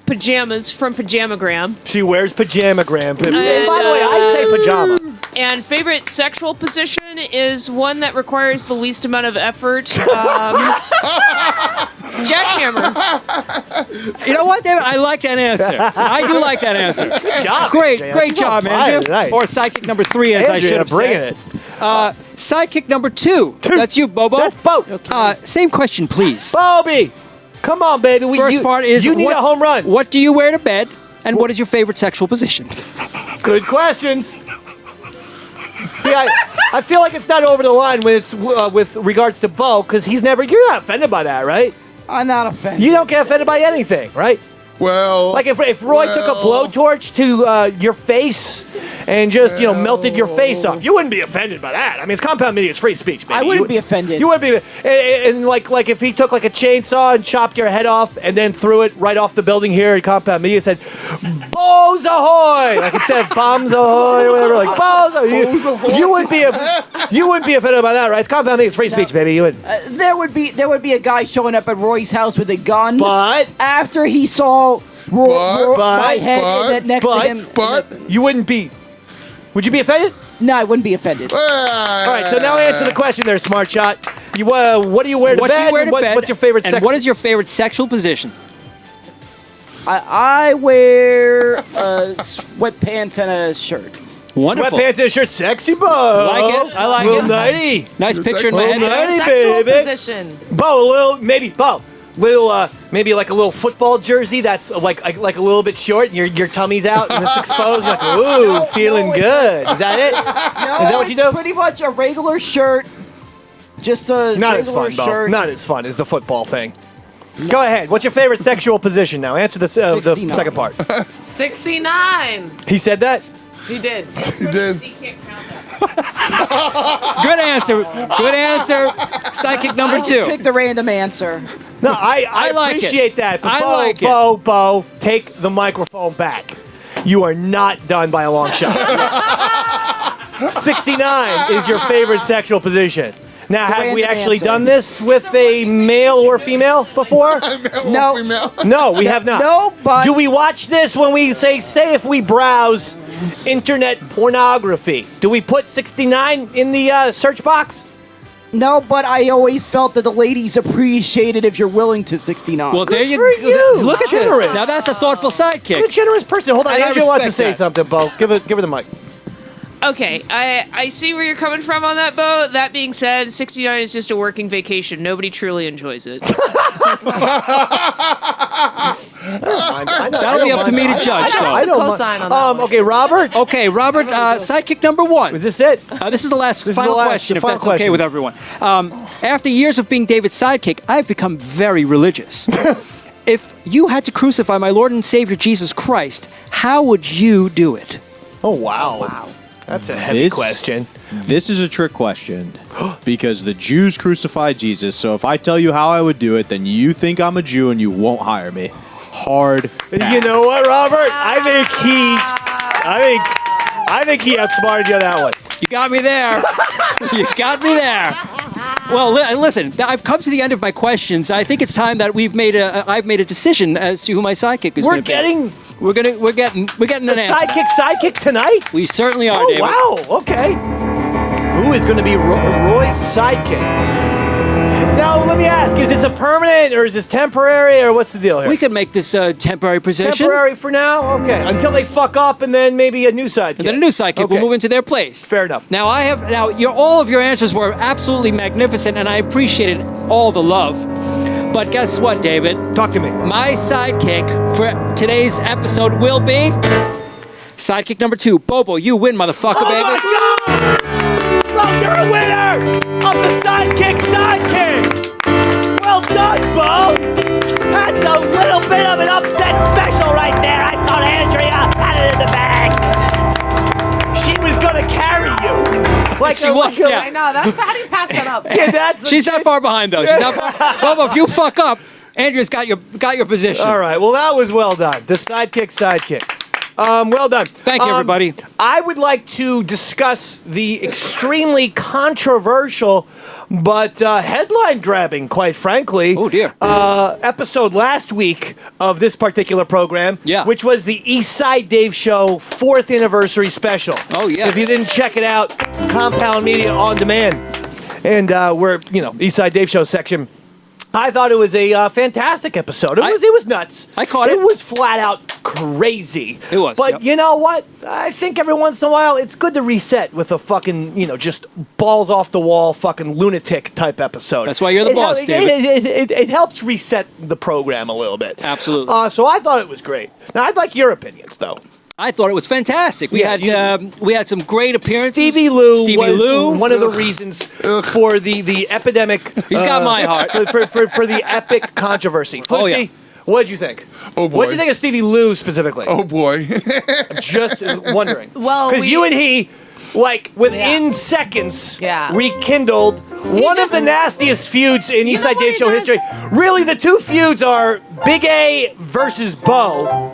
pajamas from Pajamagram. She wears pajamagram. And by the And, way, I say pajama. And favorite sexual position is one that requires the least amount of effort. Jackhammer. You know what, David? I like that answer. I do like that answer. Good job. Great, Andrea. great She's on job, fire Andrew. tonight. Or sidekick number 3, as I should Andrea have bringing said. it. Sidekick number 2. That's you, Bobo. That's Bo. Same question, please. Bobby, come on, baby. First part is you need what- a home run. What do you wear to bed? And what is your favorite sexual position? Good questions. See, I feel like it's not over the line when it's with regards to Bo, because you're not offended by that, right? I'm not offended. You don't get offended by anything, right? Well, Like if Roy took a well. blowtorch to your face and just melted your face off, you wouldn't be offended by that. I mean, it's compound media, it's free speech, baby. I wouldn't be offended. You wouldn't be, and like if he took like a chainsaw and chopped your head off and then threw it right off the building here at compound media, and said, "Bows ahoy!" Like instead of bombs ahoy or whatever, like bows ahoy. You wouldn't be offended by that, right? It's compound media, it's free speech, baby. You would. There would be a guy showing up at Roy's house with a gun. But after he saw my head and next to him. but you wouldn't be. Would you be offended? No, I wouldn't be offended. All right, so now answer the question there, smart shot. You, what do you wear to What bed? do you wear to bed? What's your favorite And sex? what is your favorite sexual position? I wear sweatpants and a shirt. Wonderful. Sweatpants and a shirt, sexy Bo. Like it. I like little it. nighty. Nice picture in my Little head. nighty, Sexual baby. position. Bo, maybe like a little football jersey that's like a little bit short, and your tummy's out and it's exposed. You're like, ooh, feeling good. Is that it? No, Is that what you do? Pretty much a regular shirt. Just a Not as regular fun, Bo. shirt. Not as fun as the football thing. Go ahead. What's your favorite sexual position now? Answer the 69. second part. 69. He said that? He did. he did. Good answer. Good answer. Psychic number 2. Pick the random answer. No, I like it. appreciate that. But I Bo, like it. Bo, take the microphone back. You are not done by a long shot. 69 is your favorite sexual position. Now, have we random actually answer. done this with a male or female before? No. Female. No, we have not. No, but- do we watch this when we say if we browse internet pornography? Do we put 69 in the search box? No, but I always felt that the ladies appreciate it if you're willing to 69. Well, there you for you. Look at Generous. that. Now that's a thoughtful You're a sidekick. generous person. Hold on, And I Andrew wants to say respect that. something, Bo. Give her the mic. Okay, I see where you're coming from on that, Bo. That being said, 69 is just a working vacation. Nobody truly enjoys it. That'll be up to me to judge, I though. don't co-sign on that one. Okay, Robert. Okay, Robert, sidekick number 1. Is this it? This is the last This is final the last- question, the if final that's okay question. with everyone. After years of being David's sidekick, I've become very religious. If you had to crucify my Lord and Savior Jesus Christ, how would you do it? Oh, wow. That's a heavy question. This is a trick question because the Jews crucified Jesus. So if I tell you how I would do it, then you think I'm a Jew and you won't hire me. Hard. You know what, Robert? I think he outsmarted you on that one. You got me there. You got me there. Well, listen, I've come to the end of my questions. I think it's time that I've made a decision as to who my sidekick is We're going to be. getting We're getting an answer. sidekick tonight? We certainly are, Oh, David. wow. Okay. Who is going to be Roy's sidekick? Now, let me ask, is this a permanent or is this temporary or what's the deal here? We could make this a temporary position. Temporary for now? Okay. Until they fuck up and then maybe a new sidekick. And then a new sidekick Okay. will move into their place. Fair enough. Now all of your answers were absolutely magnificent, and I appreciated all the love. But guess what, David? Talk to me. My sidekick for today's episode will be sidekick number 2. Bobo, you win, motherfucker, Oh baby. my God! Well, you're a winner of the sidekick. Well done, Bo. That's a little bit of an upset special right there. I thought Andrea had it in the bag. She was gonna carry Like She was, yeah. I know. That's how do you pass that up? Yeah, that's She's not far behind though. She's not far. Bubba, if you fuck up, Andrea's got your position. All right. Well, that was well done. The sidekick. Well done. Thank you, everybody. I would like to discuss the extremely controversial but headline-grabbing, quite frankly. Oh, dear. Episode last week of this particular program, Yeah. which was the East Side Dave Show 4th anniversary special. Oh, yes. If you didn't check it out, Compound Media on demand. And we're, East Side Dave Show section. I thought it was a fantastic episode. It was nuts. I caught it. It was flat out crazy. It was, But yep. you know what? I think every once in a while it's good to reset with a fucking, just balls off the wall fucking lunatic type episode. That's why you're the boss, David. It helps reset the program a little bit. Absolutely. So I thought it was great. Now I'd like your opinions though. I thought it was fantastic. We had some great appearances. Stevie Lou Stevie was Lou. one of the reasons for the epidemic. He's got my heart. For the epic controversy. Oh, yeah. Footsie, what'd you think? Oh, boy. What'd you think of Stevie Lou specifically? Oh boy. Just wondering. Well, because you and he, like within Yeah. seconds, Yeah. rekindled one of just- the nastiest feuds in East know Side what Dave he Show does? history. Really, the two feuds are Big A versus Bo.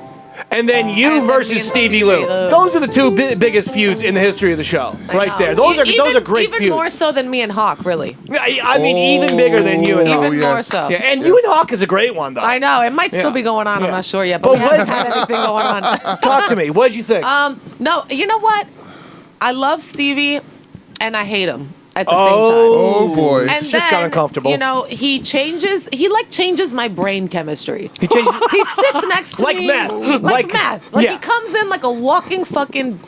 And then you And then versus me and Stevie Stevie Lou. Lou. Those are the two biggest feuds in the history of the show, right there. Those are great even feuds. more so than me and Hawk, really. I mean, even bigger than you and Oh, Hawk. Even yes. more so. Yeah, and you and Hawk is a great one, though. I know it might still Yeah. be going on. Yeah. I'm not sure yet, But but we haven't what- had anything going on. Talk to me. What'd you think? No, you know what? I love Stevie, and I hate him at the same Oh boy. time. And It's just got uncomfortable. He changes my brain chemistry. He changed. He sits next to Like me meth. like Like- meth. Like yeah. he comes in like a walking fucking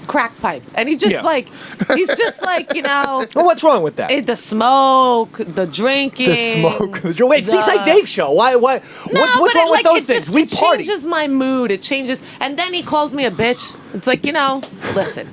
crack pipe, and he's just like Well, what's wrong with that? the smoke, the drinking, The smoke. Wait, it's the East Side the- Dave Show. Why? No, what's but wrong it, with like, those it things? Just, We it party. changes my mood. It changes, and then he calls me a bitch. It's like listen.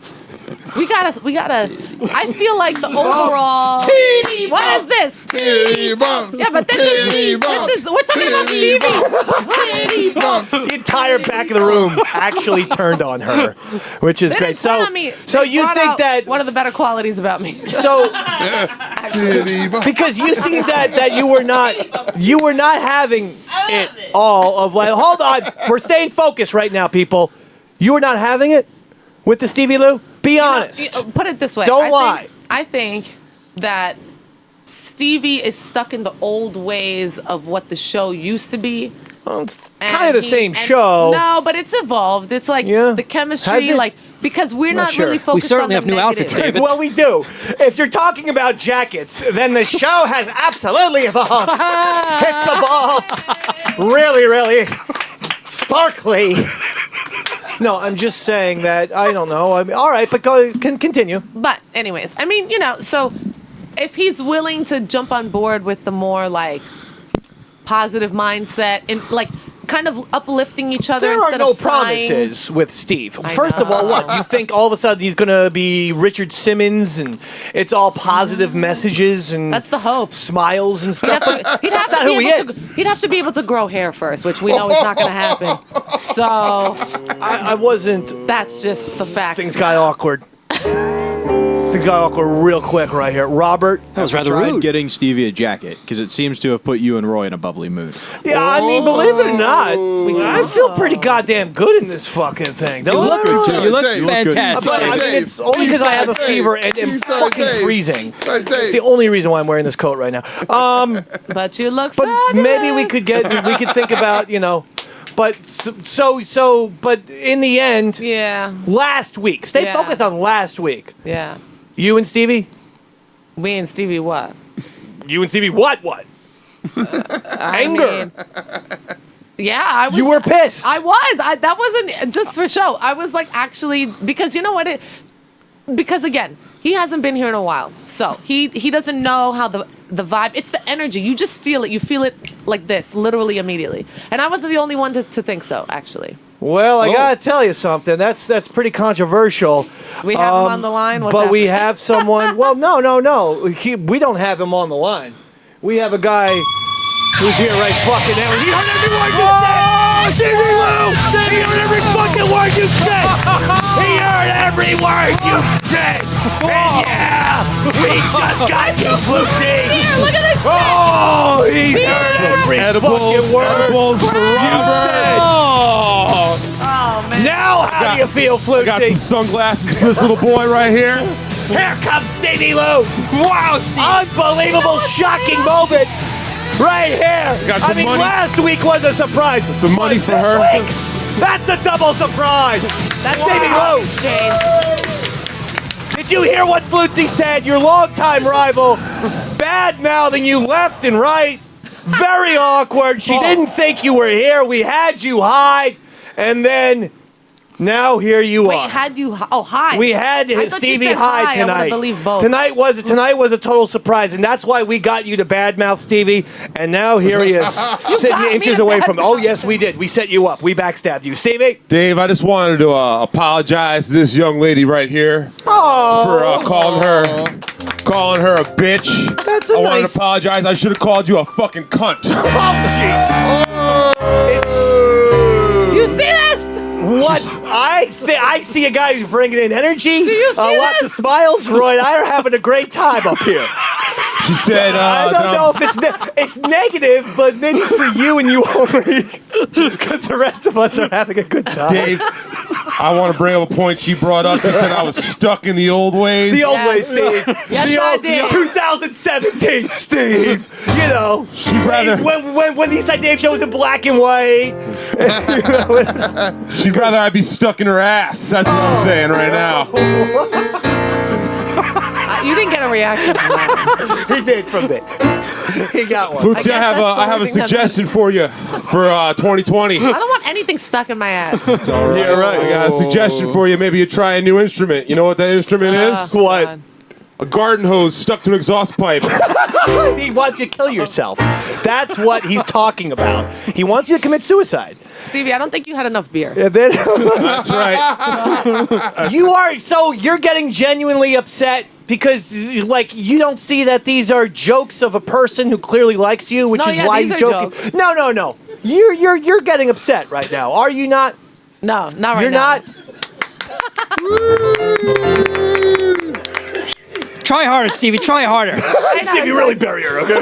We gotta. I feel like the overall. Teeny What is this? Teeny bumps. Yeah, but Teeny bumps. this is. We're talking about Teeny Stevie. Teeny bumps. The entire back of the room actually turned on her, which is They great. didn't turn So, on me. so They you brought think out that one of the better qualities about me? So Teeny bumps. because you seem that you were not having it all of like. Hold on, we're staying focused right now, people. You were not having it with the Stevie Lou. Be honest. Put it this way. Don't lie. I think that Stevie is stuck in the old ways of what the show used to be. Well, it's And kind of the he- same and- show. No, but it's evolved. It's like Yeah. the Has chemistry, it? like because we're Not not sure. really We focused certainly on have the new outfits, negative. David. Well, we do. If you're talking about jackets, then the show has absolutely evolved. It's evolved. Really, really sparkly. No, I'm just saying that. I don't know. I mean, all right, but continue. But anyways, I mean, so if he's willing to jump on board with the more like positive mindset and like kind of uplifting each other There are instead no of sighing. promises with Steve. I First of all, know. what? You think all of a sudden he's going to be Richard Simmons and it's all positive messages and That's the hope. smiles and stuff? He'd have That's not to be who he able is. he'd have to be able to grow hair first, which we know is not going to happen. So I wasn't. that's just the fact. Things got awkward. Things got awkward real quick right here. Robert. That was rather Tried rude. getting Stevie a jacket because it seems to have put you and Roy in a bubbly mood. Yeah, I mean, believe it or not, We I feel pretty goddamn good in this fucking thing. Don't look, I? you look Dave. You look good. fantastic. But I mean, Dave. it's only because I have a Eastside fever Dave. and am Eastside fucking Dave. freezing. Eastside Dave. It's the only reason why I'm wearing this coat right now. But you look But fabulous. maybe we could think about, but but in the end, Yeah, last week, stay Yeah. focused on last week. yeah. You and Stevie? Me and Stevie, what? You and Stevie, what? Anger. mean, Yeah, I was. You were pissed. I was. That wasn't just for show. I was like actually because you know what because again he hasn't been here in a while, so he doesn't know how the vibe. It's the energy. You just feel it. You feel it like this, literally immediately. And I wasn't the only one to think so. Actually, Well, I gotta tell you something. That's pretty controversial. we have him on the line. What's but we happening? have someone. Well, no. We don't have him on the line. We have a guy who's here right fucking now. He heard every word you said. Stevie Lou! He heard every fucking word you said. He heard every word you said. And yeah, we just got you, Flukesy. Here, look at this shit. Oh, he's heard every fucking word Edibles for you said. Robert. Oh, man. Now, how do you feel, I got some Flukesy? sunglasses for this little boy right here. Here comes Stevie Lou. Wow, Steve. Unbelievable, shocking moment. Right here. Got some money. Last week was a surprise. Some money But for this her. week, that's a double surprise. That's Stevie wow. Lou. Exchange. Did you hear what Flutzy said? Your longtime rival, bad mouthing you left and right. Very awkward. She didn't think you were here. We had you hide, and then now here you Wait, are. had you? Oh, hi. We had I thought you Stevie said hide hi. I tonight. would believe both. Tonight was a total surprise, and that's why we got you to badmouth Stevie. And now here he is, sitting got me inches to away from. Oh yes, we did. We set you up. We backstabbed you, Stevie. Dave, I just wanted to apologize to this young lady right here for calling her a bitch. That's a I wanted nice- to apologize. I should have called you a fucking cunt. Oh jeez. You see this? What I see a guy who's bringing in energy. Do you see lots this? of smiles. Roy and I are having a great time up here. She said, I don't know if it's negative, but maybe for you and you only, because the rest of us are having a good time. Dave, I want to bring up a point she brought up. She said I was stuck in the old ways. The old Yes. way, Steve. Yes, the I old did. 2017, Steve. You know, She'd rather- when the Eastside Dave show was in black and white. She'd rather I be stuck in her ass. That's what I'm saying right now. You didn't get a reaction from that. He did from it. He got one. Flutzy, I guess have that's the I have a only thing that suggestion for you for 2020. I don't want anything stuck in my ass. It's all right. Yeah, right. I got a suggestion for you. Maybe you try a new instrument. You know what that instrument is? What? God. A garden hose stuck to an exhaust pipe. He wants you to kill yourself. That's what he's talking about. He wants you to commit suicide. Stevie, I don't think you had enough beer. And then That's right. you're getting genuinely upset because like you don't see that these are jokes of a person who clearly likes you, which No, is yeah, why these he's are joking. jokes. No. You're getting upset right now. Are you not? No, not right You're now. not. Try harder, Stevie. Try harder. Stevie, really bury her. Okay?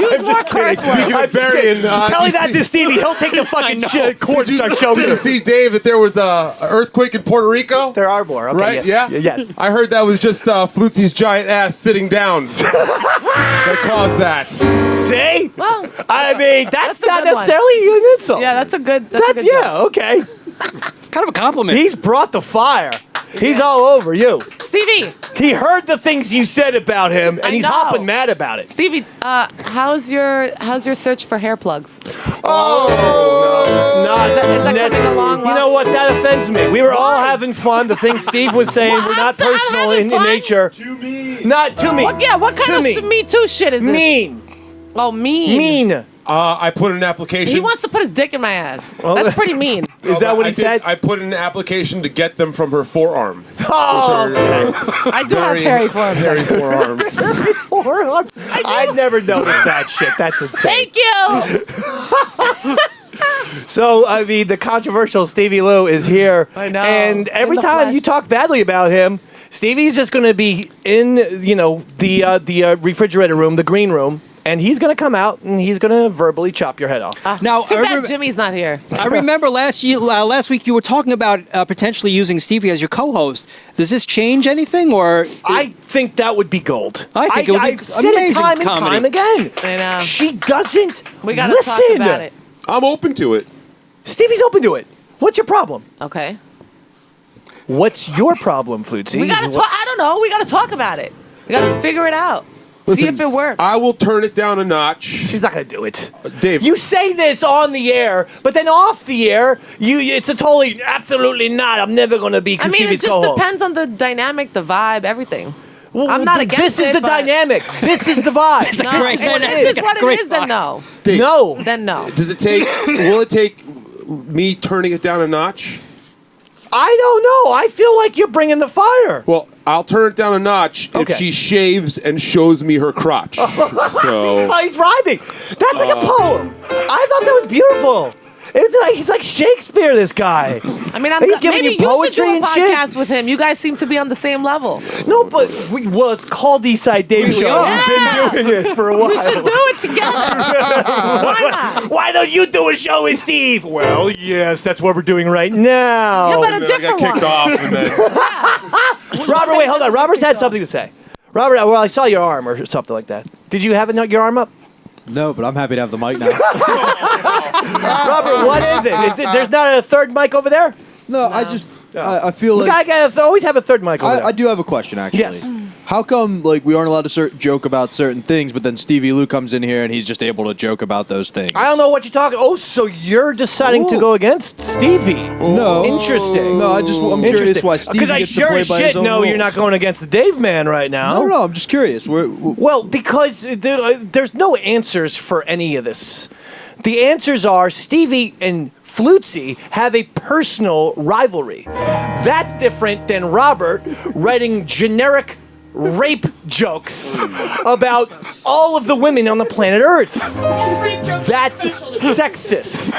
Use more curse words. I'm just burying, kidding. uh, Tell you that see- to Stevie. He'll take the fucking cord and start choking. Did you her. see, Dave, that there was a earthquake in Puerto Rico? There are more. Okay, Right? yes. Yeah? Yes. I heard that was just Flutzy's giant ass sitting down that caused that. See? Well, I mean, that's That's a not good one. necessarily an insult. yeah, that's a good. That's a That's good joke. yeah. Okay. It's kind of a compliment. He's brought the fire. He's all over you. Stevie, He heard the things you said about him, and I he's know. hopping mad about it. Stevie, how's your search for hair plugs? Not Is that necessary. coming along You well? know what? That offends me. We were all having fun. The things Steve was saying were Well, not I'm personal having in fun. nature. Not to me. What, yeah, what kind To of me. Me Too shit is this? Mean. Oh, mean. Mean. I put in an application. He wants to put his dick in my ass. That's pretty mean. Is that what he I did- said? I put in an application to get them from her forearm. Oh, I do have hairy forearms. Hairy forearms. forearm. I'd never noticed that shit. That's insane. Thank you. So, I mean, the controversial Stevie Lou is here. I know. And every In the time flesh. you talk badly about him, Stevie's just going to be in, the refrigerator room, the green room, and he's going to come out and he's going to verbally chop your head off. Now, It's too I bad remember- Jimmy's not here. I remember last week you were talking about potentially using Stevie as your co-host. Does this change anything, or I think that would be gold. I think it would be I've said it amazing time and comedy. time again. I know. She doesn't We gotta listen. talk about it. I'm open to it. Stevie's open to it. What's your problem? Okay. What's your problem, Flutzy? We gotta talk. I don't know. We gotta talk about it. We gotta figure it out. See Listen, if it works. I will turn it down a notch. She's not gonna do it. Dave. You say this on the air, but then off the air, it's a totally absolutely not. I'm never gonna be I because mean, Stevie's it just co-host. depends on the dynamic, the vibe, everything. Well, I'm not against This is it, the but- dynamic. This is the vibe. It's a No, great if dynamic. this is what it Great is, then vibe. no. Dave, No. Then no. Does it take? Will it take me turning it down a notch? I don't know. I feel like you're bringing the fire. Well, I'll turn it down a notch Okay. if she shaves and shows me her crotch. So Oh, he's rhyming. That's like a poem. I thought that was beautiful. He's like Shakespeare, this guy. I mean, He's giving maybe you poetry should do a and shit. podcast with him. You guys seem to be on the same level. No, but it's called the Eastside Dave Show. are. We've been doing it for a while. We should do it together. Why not? Why don't you do a show with Steve? Well, yes, that's what we're doing right now. Yeah, but a And then I got different kicked one. off, and then Robert, wait, hold on. Robert's had something to say. Robert, well, I saw your arm or something like that. Did you have your arm up? No, but I'm happy to have the mic now. Robert, what is it? There's not a third mic over there? No, I just I feel like I gotta always have a third mic over there. I do have a question actually. Yes. How come we aren't allowed to joke about certain things, but then Stevie Lou comes in here and he's just able to joke about those things? I don't know what you're talking. Oh, so you're deciding to go against Stevie? No. Interesting. No, I'm curious why Stevie Because I gets sure to play as by shit his own know you're rules. not going against the Dave Man right now. No, I'm just curious. Well, because there's no answers for any of this. The answers are Stevie and Flutzy have a personal rivalry. That's different than Robert writing generic rape jokes about all of the women on the planet Earth. That's sexist.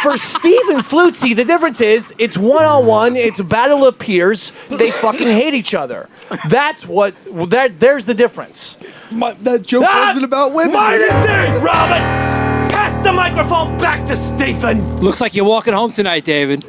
For Steve and Flutzy, the difference is it's one-on-one, it's a battle of peers, they fucking hate each other. There's the difference. That joke wasn't about women. Mine is it, Robert! Pass the microphone back to Stephen! Looks like you're walking home tonight, David.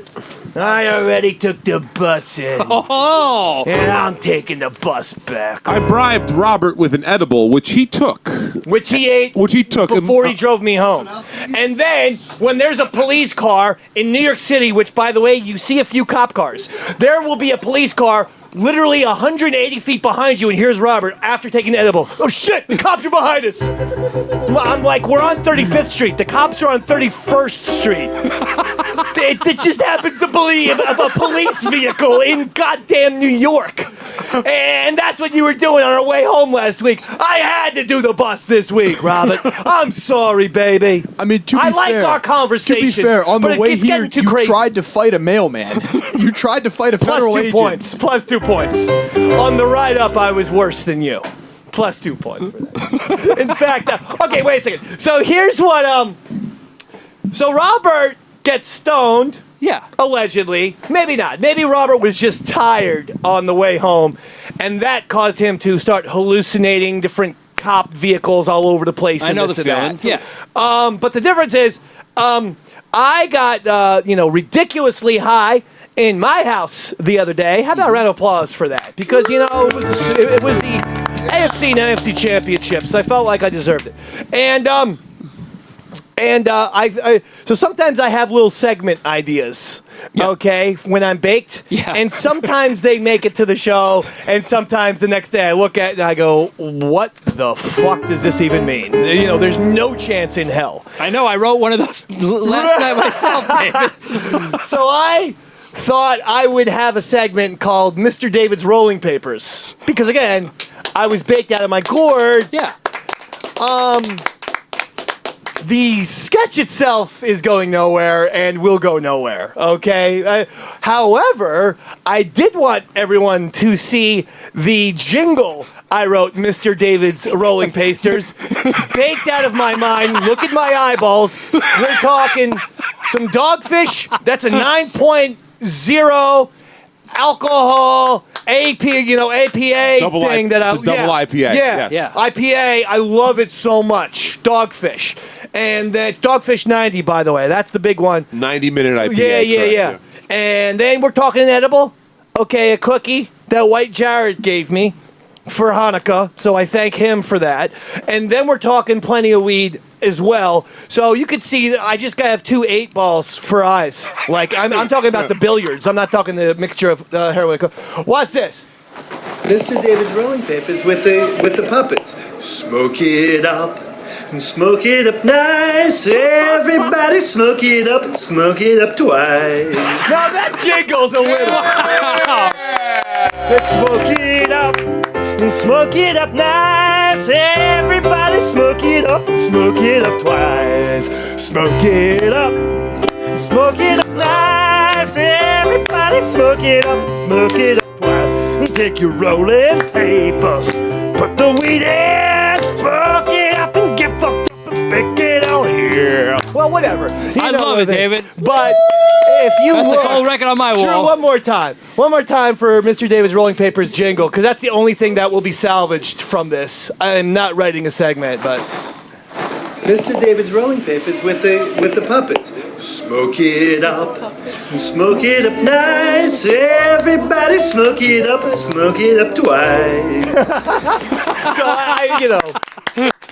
I already took the bus in. Oh! And I'm taking the bus back. I bribed Robert with an edible, which he took. Which he ate before he drove me home. And then, when there's a police car in New York City, which, by the way, you see a few cop cars, there will be a police car literally 180 feet behind you, and here's Robert after taking the edible. Oh shit, the cops are behind us. I'm like, we're on 35th Street. The cops are on 31st Street. It just happens to be a police vehicle in goddamn New York. And that's what you were doing on our way home last week. I had to do the bus this week, Robert. I'm sorry, baby. I mean, I like our conversations. To be fair, on but the way it's here, getting too you crazy. tried to fight a mailman. You tried to fight a federal Plus 2 agent. points. Plus 2 points. On the ride up, I was worse than you. Plus 2 points for that. In fact, okay, wait a second. So here's what, so Robert gets stoned. Yeah. Allegedly. Maybe not. Maybe Robert was just tired on the way home, and that caused him to start hallucinating different cop vehicles all over the place. I and know this the and feeling. that. Yeah. But the difference is, I got, ridiculously high in my house the other day. How about a round of applause for that? Because, it was the AFC and NFC championships. I felt like I deserved it. And so sometimes I have little segment ideas, okay, when I'm baked. Yeah. And sometimes they make it to the show, and sometimes the next day I look at it and I go, what the fuck does this even mean? There's no chance in hell. I know, I wrote one of those last night myself, David. So I thought I would have a segment called Mr. David's Rolling Papers. Because again, I was baked out of my gourd. Yeah. The sketch itself is going nowhere and will go nowhere, okay? However, I did want everyone to see the jingle I wrote, Mr. David's Rolling Pasters, baked out of my mind. Look at my eyeballs. We're talking some Dogfish. That's a 9.0 alcohol APA Double thing it's a double IPA. Yeah, Yes. IPA. I love it so much. Dogfish. And that Dogfish 90, by the way. That's the big one. 90-minute IPA. Yeah. correct, And then we're talking an edible. Okay, a cookie that White Jared gave me for Hanukkah. So I thank him for that. And then we're talking plenty of weed as well. So you could see that I just got to have 2 8-balls for eyes. Like, I'm talking about the billiards. I'm not talking the mixture of heroin. What's this? Mr. David's Rolling Papers with the puppets. Smoke it up and smoke it up nice. Everybody smoke it up and smoke it up twice. Now that jingle's a winner. Let's smoke it up and smoke it up nice. Everybody smoke it up and smoke it up twice. Smoke it up and smoke it up nice. Everybody smoke it up and smoke it up twice. Take your rolling papers, put the weed in, smoke it up and get fucked up and pick it on here. Well, know, whatever. I love it, David. But if you That's look, a cold record on my Drew, wall. one more time for Mr. David's Rolling Papers jingle, because that's the only thing that will be salvaged from this. I'm not writing a segment, but Mr. David's Rolling Papers with the puppets. Smoke it up nice. Everybody smoke it up twice. so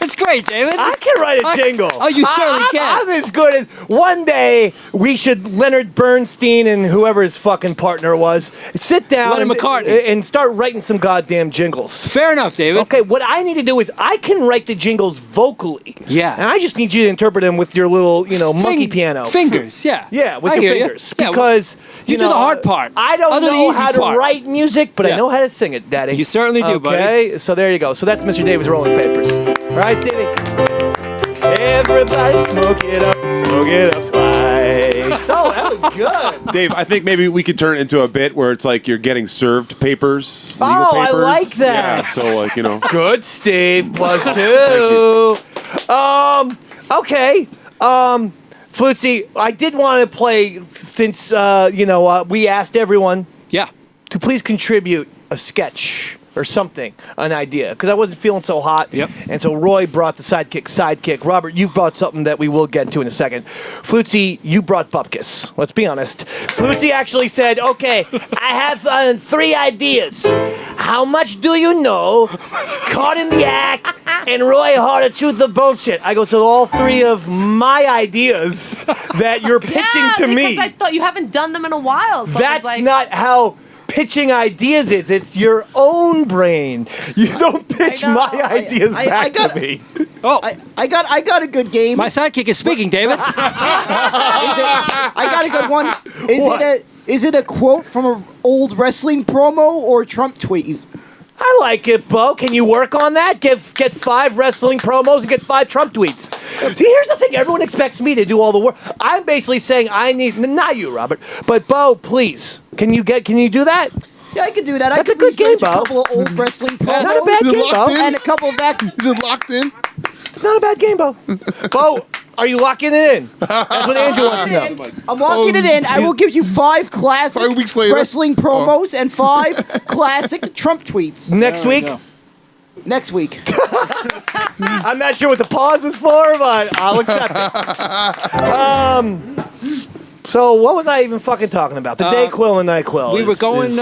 It's great, David. I can write a jingle. Oh, you certainly can. I'm as good as one day we should Leonard Bernstein and whoever his fucking partner was sit down Lennon McCartney. and start writing some goddamn jingles. Fair enough, David. Okay, what I need to do is I can write the jingles vocally. Yeah. And I just need you to interpret them with your little, monkey piano. Fingers, yeah. Yeah, with I your hear ya. fingers. Yeah, Because you do the hard part. I don't I'll do the know easy how to part. write music, but I Yeah. know how to sing it, Daddy. You certainly do, buddy. Okay, so there you go. So that's Mr. David's Rolling Papers. All right, Stevie. Everybody smoke it up twice. So that was good. Dave, I think maybe we could turn it into a bit where it's like you're getting served papers, legal Oh, I papers. like that. Yeah, so Good, Steve. +2. Okay. Flutzy, I did want to play since we asked everyone Yeah. to please contribute a sketch or something, an idea, because I wasn't feeling so hot. Yep. And so Roy brought the sidekick. Robert, you've brought something that we will get to in a second. Flutzy, you brought Bupkis. Let's be honest. Flutzy actually said, okay, I have 3 ideas. How much do you know? Caught in the act, and Roy Harter, truth or bullshit. I go, so all 3 of my ideas that you're pitching to me. Because I thought you haven't done them in a while. So That's I was like, not how pitching ideas is. It's your own brain. You don't pitch I know. my ideas I back got- to me. Oh, I got a good game. my sidekick is speaking, David. I got a good one. What? Is it a quote from an old wrestling promo or a Trump tweet? I like it, Bo. Can you work on that? Get 5 wrestling promos and get 5 Trump tweets. See, here's the thing. Everyone expects me to do all the work. I'm basically saying I need, not you, Robert, but Bo, please. Can you do that? Yeah, I can do that. That's I can a good game, research a Bo. couple of old wrestling promos. Not a bad Is it game, locked Bo. in? And a couple of that. Is it locked in? It's not a bad game, Bo. Bo, are you locking it in? That's what Andrew wants to know. I'm locking it in. I will give you 5 classic 5 weeks later. wrestling promos and 5 classic Trump tweets Next week? next week. I'm not sure what the pause was for, but I'll accept it. So what was I even fucking talking about? The Dayquil and NyQuil. We were going is, to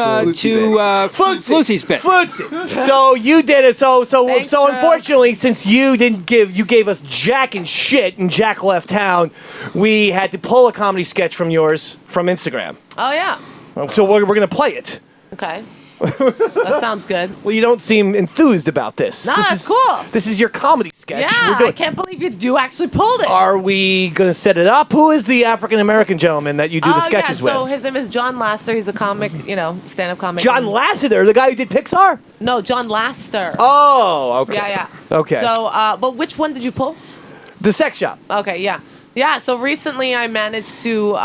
Flutzy's bit. Flutzy. So you did it. So Thanks, Drew. unfortunately, since you gave us Jack and shit, and Jack left town, we had to pull a comedy sketch from yours from Instagram. oh yeah, So we're gonna play it. okay, that sounds good. Well, you don't seem enthused about this. No, this that's is cool. This is your comedy sketch. Yeah, We're doing- I can't believe you actually pulled it. Are we gonna set it up? Who is the African American gentleman that you do the sketches So with? his name is John Laster. He's a comic, stand-up comic. John Lasseter, the guy who did Pixar. No, John Laster. Oh, okay. Yeah. Okay. So, but which one did you pull? The sex shop. Okay, yeah. So recently I managed to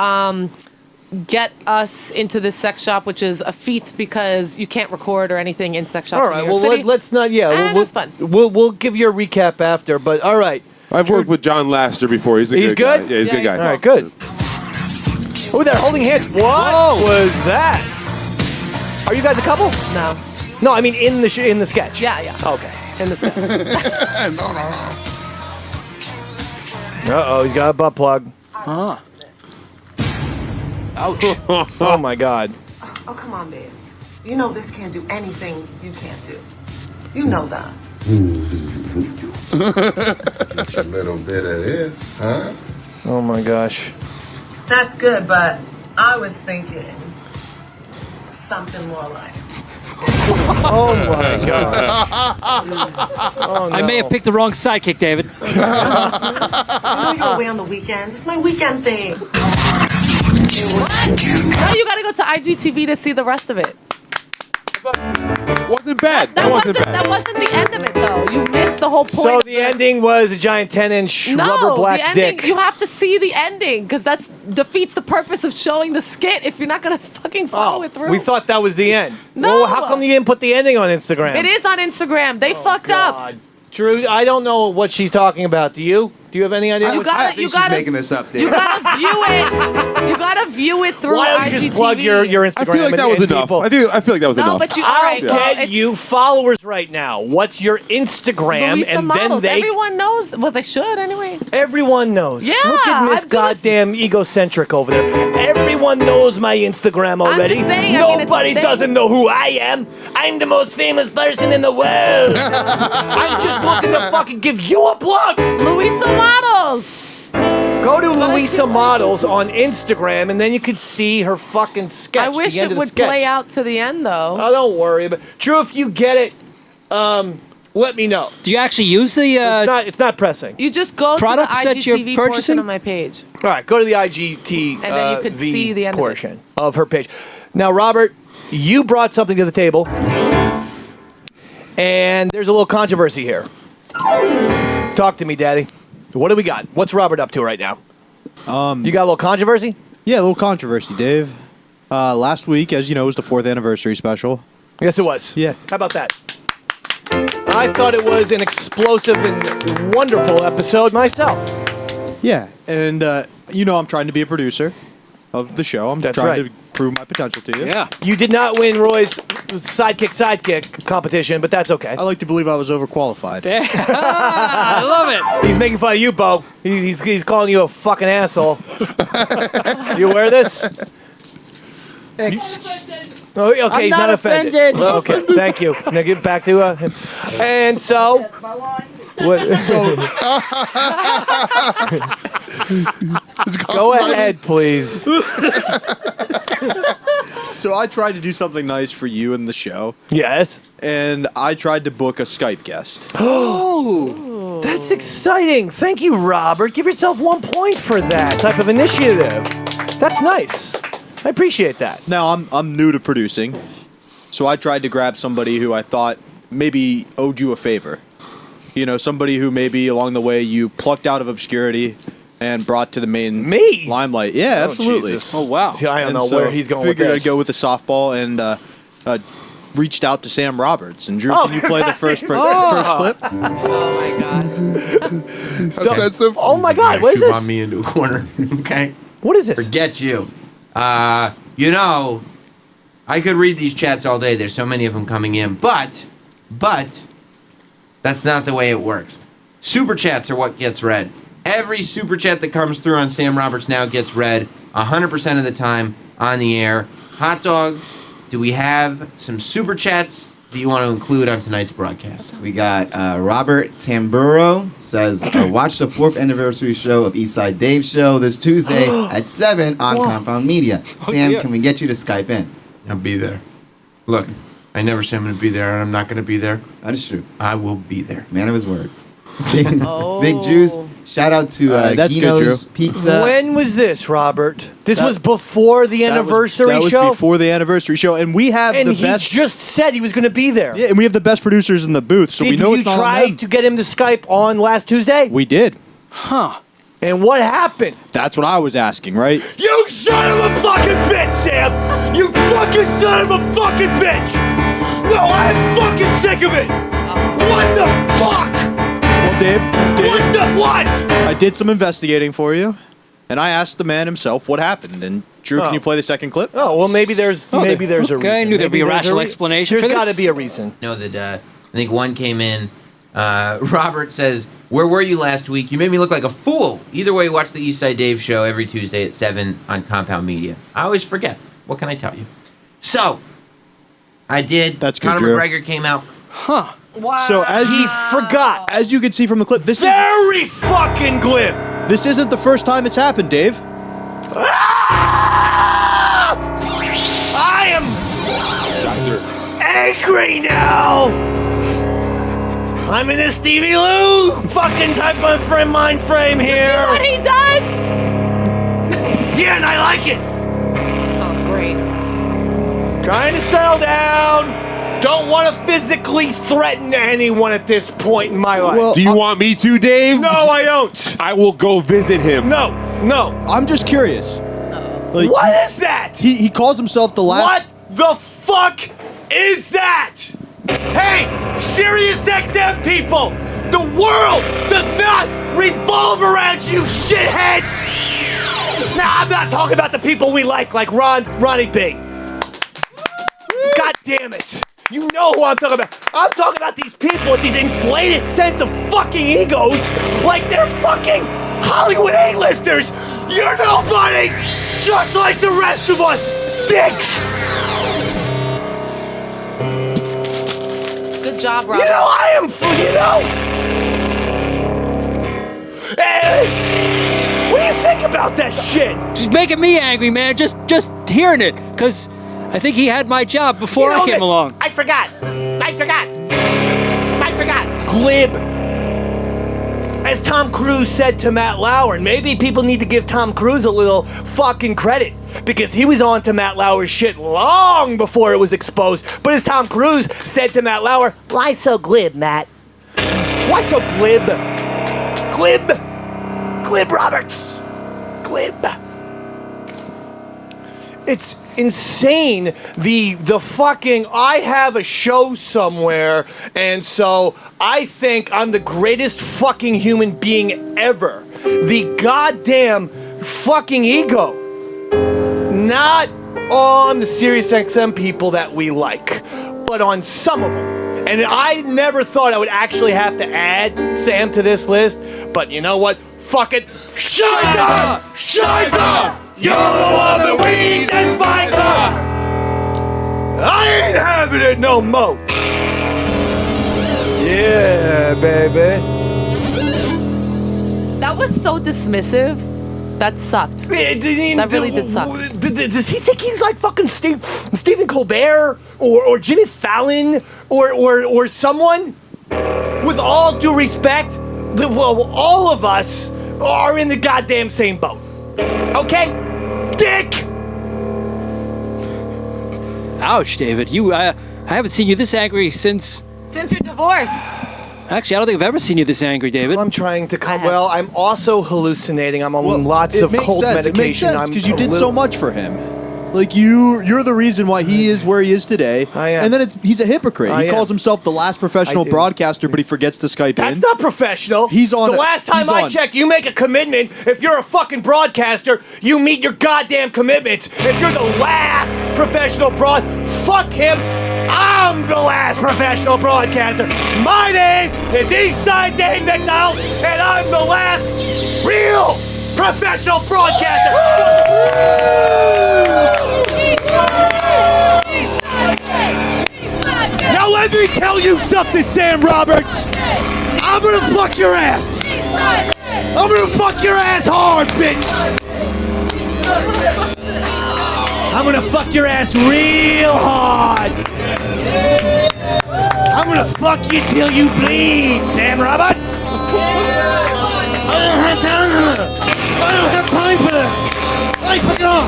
get us into this sex shop, which is a feat because you can't record or anything in sex shops. All in right. New York Well, City. let's not. Yeah. And we'll, it's fun. We'll give you a recap after. But all right. I've worked with John Laster before. He's He's good guy. good? Yeah, he's a good Yeah, guy. All right. Good. Oh, they're holding hands. What was that? Are you guys a couple? No. No, I mean in the sketch. Yeah. Okay. In the sketch. No. Uh-oh, he's got a butt plug. Ouch. Oh my God. Oh, come on, babe. You know this can't do anything you can't do. You know that. Just a little bit of this, huh? Oh my gosh. That's good, but I was thinking something more like. Oh my God. Oh, no. I may have picked the wrong sidekick, David. You know you're away on the weekends. It's my weekend thing. No, you gotta go to IGTV to see the rest of it. Wasn't bad. That wasn't the end of it though. You missed the whole point. So of the ending was a giant 10-inch No, rubber black the ending, dick. you have to see the ending because that defeats the purpose of showing the skit if you're not gonna fucking follow it through. We thought that was the end. No. Well, how come you didn't put the ending on Instagram? It is on Instagram. They fucked up. God. Drew, I don't know what she's talking about. Do you? Do you have any idea? You gotta, I think you she's gotta, making this up, Dave. you gotta view it. You gotta view it through Why don't you IGTV. just plug your Instagram? I feel like that was enough. People. I feel like that was No, enough. but you. All I'll right, well, get you followers right now. What's your Instagram? Louisa and models. then Everyone knows. Well, they should anyway. everyone knows. Yeah, Look at Miss I'm gonna Goddamn egocentric over there. Everyone knows my Instagram already. just saying, I mean, it's Nobody a thing. doesn't know who I am. I'm the most famous person in the world. I'm just looking to fucking give you a plug. Louisa models. Go to I Louisa feel like Models this is- on Instagram, and then you could see her fucking sketch. I wish the end it of the would sketch. play out to the end, though. Oh, don't worry. But Drew, if you get it, let me know. Do you actually use the? It's not pressing. You just go to the Products that you're IGTV purchasing? portion of my page. All right, go to the IGT And then you could V see the end of it. portion of her page. Now, Robert, you brought something to the table, and there's a little controversy here. Talk to me, Daddy. What do we got? What's Robert up to right now? You got a little controversy? Yeah, a little controversy, Dave. Last week, as you know, was the 4th anniversary special. Yes, it was. Yeah. How about that? I thought it was an explosive and wonderful episode myself. Yeah, and you know I'm trying to be a producer of the show. I'm That's trying right. to prove my potential to you. Yeah. You did not win Roy's sidekick competition, but that's okay. I like to believe I was overqualified. I love it. He's making fun of you, Bo. He's calling you a fucking asshole. You aware of this? Oh, okay, I'm he's not not offended. offended. Okay, thank you. Now get back to him. And so, what, go ahead, please. So I tried to do something nice for you in the show, Yes. and I tried to book a Skype guest. Oh, that's exciting. Thank you, Robert. Give yourself 1 point for that type of initiative. That's nice. I appreciate that. Now I'm new to producing, so I tried to grab somebody who I thought maybe owed you a favor. You know, somebody who maybe along the way you plucked out of obscurity and brought to the main limelight. Yeah, absolutely. Jesus. Oh, wow. See, I don't And know so where he's going with figured this. I'd go with the softball and reached out to Sam Roberts. And Drew, Oh, can you play the first clip? Oh my god. So- Offensive. oh my God, what is You want this? me into a corner, okay? What is this? Forget you. You know, I could read these chats all day. There's so many of them coming in, but that's not the way it works. Super chats are what gets read. Every super chat that comes through on Sam Roberts Now gets read 100% of the time on the air. Hot Dog, do we have some super chats that you want to include on tonight's broadcast? We got Robert Tamburo says, watch the 4th anniversary show of Eastside Dave's show this Tuesday at 7 on Compound Media. Sam, yeah. can we get you to Skype in? I'll be there. Look, I never say I'm going to be there, and I'm not going to be there. That is true. I will be there. Man of his word. Big Juice, shout out to that's good, Gino's Drew. Pizza. When was this, Robert? This was before the anniversary that was show? before the anniversary show, and we have And the he best. just said he was going to be there. Yeah, and we have the best producers in the booth, so Did we know you it's not on try them. to get him to Skype on last Tuesday? We did. And what happened? That's what I was asking, right? You son of a fucking bitch, Sam! You fucking son of a fucking bitch! No, I'm fucking sick of it! What the fuck? Well, Dave, What the what? I did some investigating for you, and I asked the man himself what happened. And Drew, Oh. can you play the second clip? Oh, well, maybe there's a reason. okay, I knew there'd be a Maybe there's rational explanation There's for this. got to be a reason. Know that I think one came in. Robert says, "Where were you last week? You made me look like a fool." Either way, watch the Eastside Dave show every Tuesday at 7 on Compound Media. I always forget. What can I tell you? So, I did. That's good, Conor Drew. McGregor came out. Wow. So as He forgot. as you can see from the clip, this Very fucking glib. this isn't the first time it's happened, Dave. I am angry now. I'm in a Stevie Lou fucking type of mind frame here. what he does? Yeah, and I like it. Oh, great. Trying to settle down. Don't want to physically threaten anyone at this point in my life. Well, Do you want me to, Dave? no, I don't. I will go visit him. No. I'm just curious. Like, What is that? He calls himself the last. What the fuck is that? Hey, Sirius XM people, The world does not revolve around you, shitheads! Now, I'm not talking about the people we like Ronnie B. God damn it. You know who I'm talking about. I'm talking about these people with these inflated sense of fucking egos like they're fucking Hollywood A-listers. You're nobodies, just like the rest of us, dicks. Good job, Robert. You know, I am, Hey, what do you think about that shit? She's making me angry, man. Just hearing it, because I think he had my job before I came along. I forgot. Glib. As Tom Cruise said to Matt Lauer, and maybe people need to give Tom Cruise a little fucking credit because he was on to Matt Lauer's shit long before it was exposed. But as Tom Cruise said to Matt Lauer, why so glib, Matt? Why so glib? Glib Roberts. Glib. It's insane. The fucking I have a show somewhere, and so I think I'm the greatest fucking human being ever. The goddamn fucking ego. Not on the SiriusXM people that we like, but on some of them. And I never thought I would actually have to add Sam to this list, but you know what? Fuck it. Shiza! Shiza! You're the one that we despise her! I ain't having it no more! Yeah, baby. That was so dismissive. That sucked. That really did suck. Does he think he's like fucking Stephen Colbert or Jimmy Fallon or someone? With all due respect, all of us are in the goddamn same boat. Okay? Dick! Ouch, David. I haven't seen you this angry since your divorce. Actually, I don't think I've ever seen you this angry, David. I'm trying to come. Well, I'm also hallucinating. I'm on lots of cold medication. It makes sense because you did so much for him. Like you're the reason why he is where he is today. I am. And then he's a hypocrite. I He am. calls himself the last professional broadcaster, but he forgets to Skype in. That's not professional. He's on. The last time I checked, you make a commitment. If you're a fucking broadcaster, you meet your goddamn commitments. If you're the last professional fuck him. I'm the last professional broadcaster. My name is Eastside Dave McDowell, and I'm the last real professional broadcaster. Now let me tell you something, Sam Roberts. I'm gonna fuck your ass. I'm gonna fuck your ass hard, bitch. I'm gonna fuck your ass real hard. I'm gonna fuck you till you bleed, Sam Roberts. I don't have time for that. I don't have time for that. I forgot.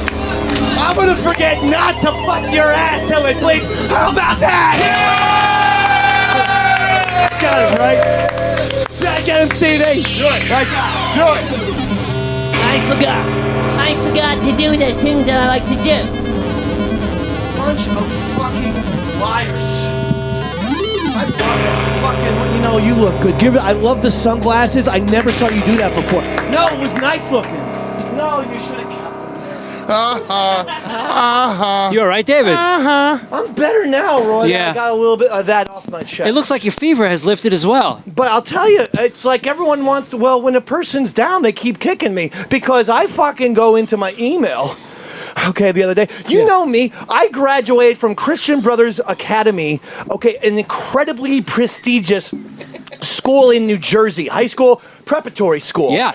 I'm gonna forget not to fuck your ass till it bleeds. How about that? Got it, right? Did I get him, Stevie? Do it. Do it. I forgot to do the things that I like to do. Bunch of fucking liars. I love it. Fucking, you know, you look good. I love the sunglasses. I never saw you do that before. No, it was nice looking. No, you should have kept them there. You all right, David? I'm better now, Roy. Yeah. I got a little bit of that off my chest. It looks like your fever has lifted as well. But I'll tell you, it's like everyone wants to, well, when a person's down, they keep kicking me because I fucking go into my email. Okay, the other day. You know me. I graduated from Christian Brothers Academy, okay, an incredibly prestigious school in New Jersey, high school, preparatory school. Yeah.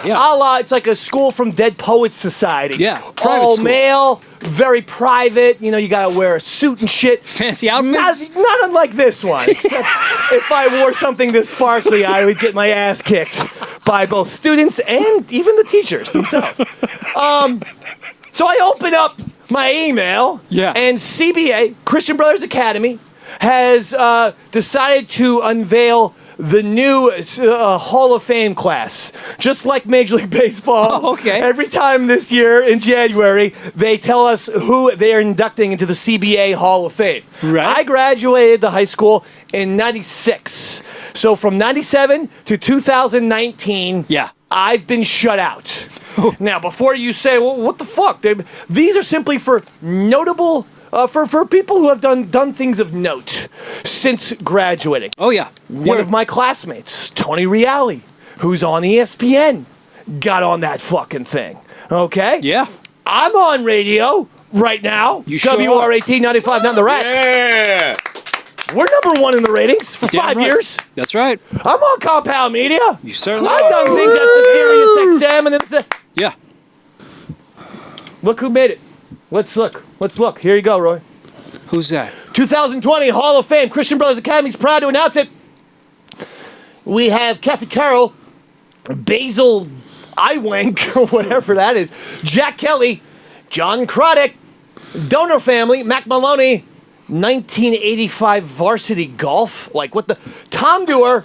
It's like a school from Dead Poets Society. Yeah, all private school. male, very private. You know, you gotta wear a suit and shit. Fancy outfits. Not unlike this one. Except if I wore something this sparkly, I would get my ass kicked by both students and even the teachers themselves. So I open up my email, and CBA, Christian Brothers Academy, has decided to unveil the new Hall of Fame class. Just like Major League Baseball. Oh, okay. Every time this year in January, they tell us who they are inducting into the CBA Hall of Fame. Right. I graduated the high school in '96. So from 97 to 2019, Yeah. I've been shut out. Now, before you say, well, what the fuck? These are simply for notable, for people who have done things of note since graduating. Oh, yeah. One of my classmates, Tony Reale, who's on ESPN, got on that fucking thing. Okay? Yeah. I'm on radio right now. You sure WR18 95.9 The Rat. Yeah. We're number one in the ratings for Damn 5 right. years. That's right. I'm on Compound Media. You certainly I've are. done things at the Sirius XM and this. Yeah. Look who made it. Let's look. Here you go, Roy. Who's that? 2020 Hall of Fame. Christian Brothers Academy is proud to announce it. We have Kathy Carroll, Basil Iwank, or whatever that is, Jack Kelly, John Craddock, Donor Family, Mac Maloney, 1985 Varsity Golf, like what the, Tom Dewar,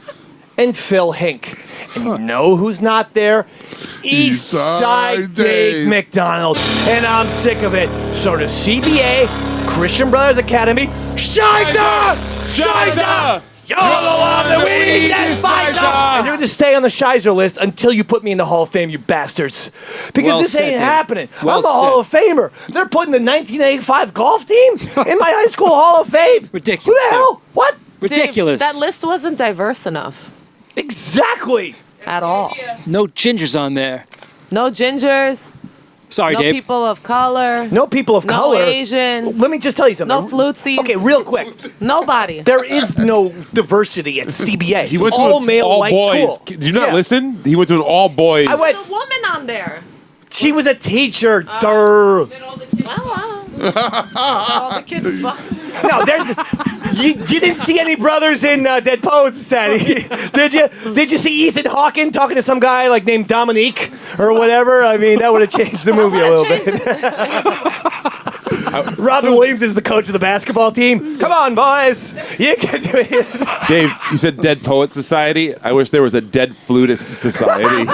and Phil Hink. And you know who's not there? Eastside Dave McDonald. And I'm sick of it. So to CBA, Christian Brothers Academy, Shiza! Shiza! You're the one that we despise! And you're going to stay on the Shizer list until you put me in the Hall of Fame, you bastards. Because Well this said, ain't Dave. happening. Well I'm a Hall of Famer. They're putting the 1985 golf team in my high school Hall of Fame. Ridiculous. Who the hell? What? Ridiculous. Dave, that list wasn't diverse enough Exactly. at all. No gingers on there. No gingers. Sorry, No Dave. people of color. No people of No color. Asians. Let me just tell you something. No flutesies. Okay, real quick. Nobody. There is no diversity at CBA. He It's went to all an male all white boys. school. Did you not Yeah. listen? He went to an all boys. I went. There's a woman on there. She was a teacher. Durr. All the kids fucked. No, there's. You didn't see any brothers in Dead Poets Society, did you? Did you see Ethan Hawken talking to some guy like named Dominique or whatever? I mean, that would have changed the movie a little bit. Robin Williams is the coach of the basketball team. Come on, boys, you can do it. Dave, you said Dead Poet Society. I wish there was a Dead Flutist Society.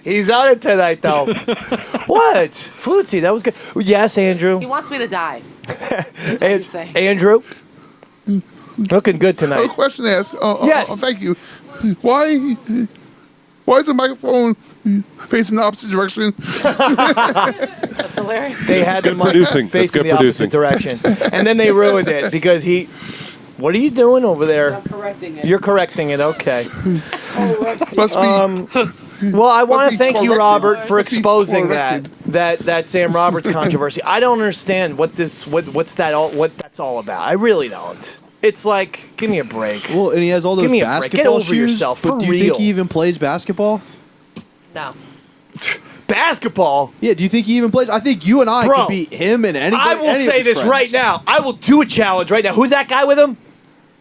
He's on it tonight, though. What? Flutesy, that was good. Yes, Andrew. He wants me to die. That's what he's saying. Andrew, looking good I have a tonight. question to ask. Yes. Thank you. Why is the microphone facing the opposite direction? That's hilarious. They had the mic producing. That's facing good the opposite producing. direction, and then they ruined it because he. What are you doing over there? I'm correcting it. You're correcting it. Okay. Must be. Well, I want Must to be thank you, corrected. Robert, for Must be exposing corrected. that Sam Roberts controversy. I don't understand what's that's all about. I really don't. It's like, give me a break. Well, and he has all those Give me a break. basketball Get over shoes, yourself, But for do you real. think he even plays basketball? No. Basketball. Yeah, do you think he even plays? I think you and I Bro, could beat him and anybody. I will any of say his this friends. right now. I will do a challenge right now. Who's that guy with him?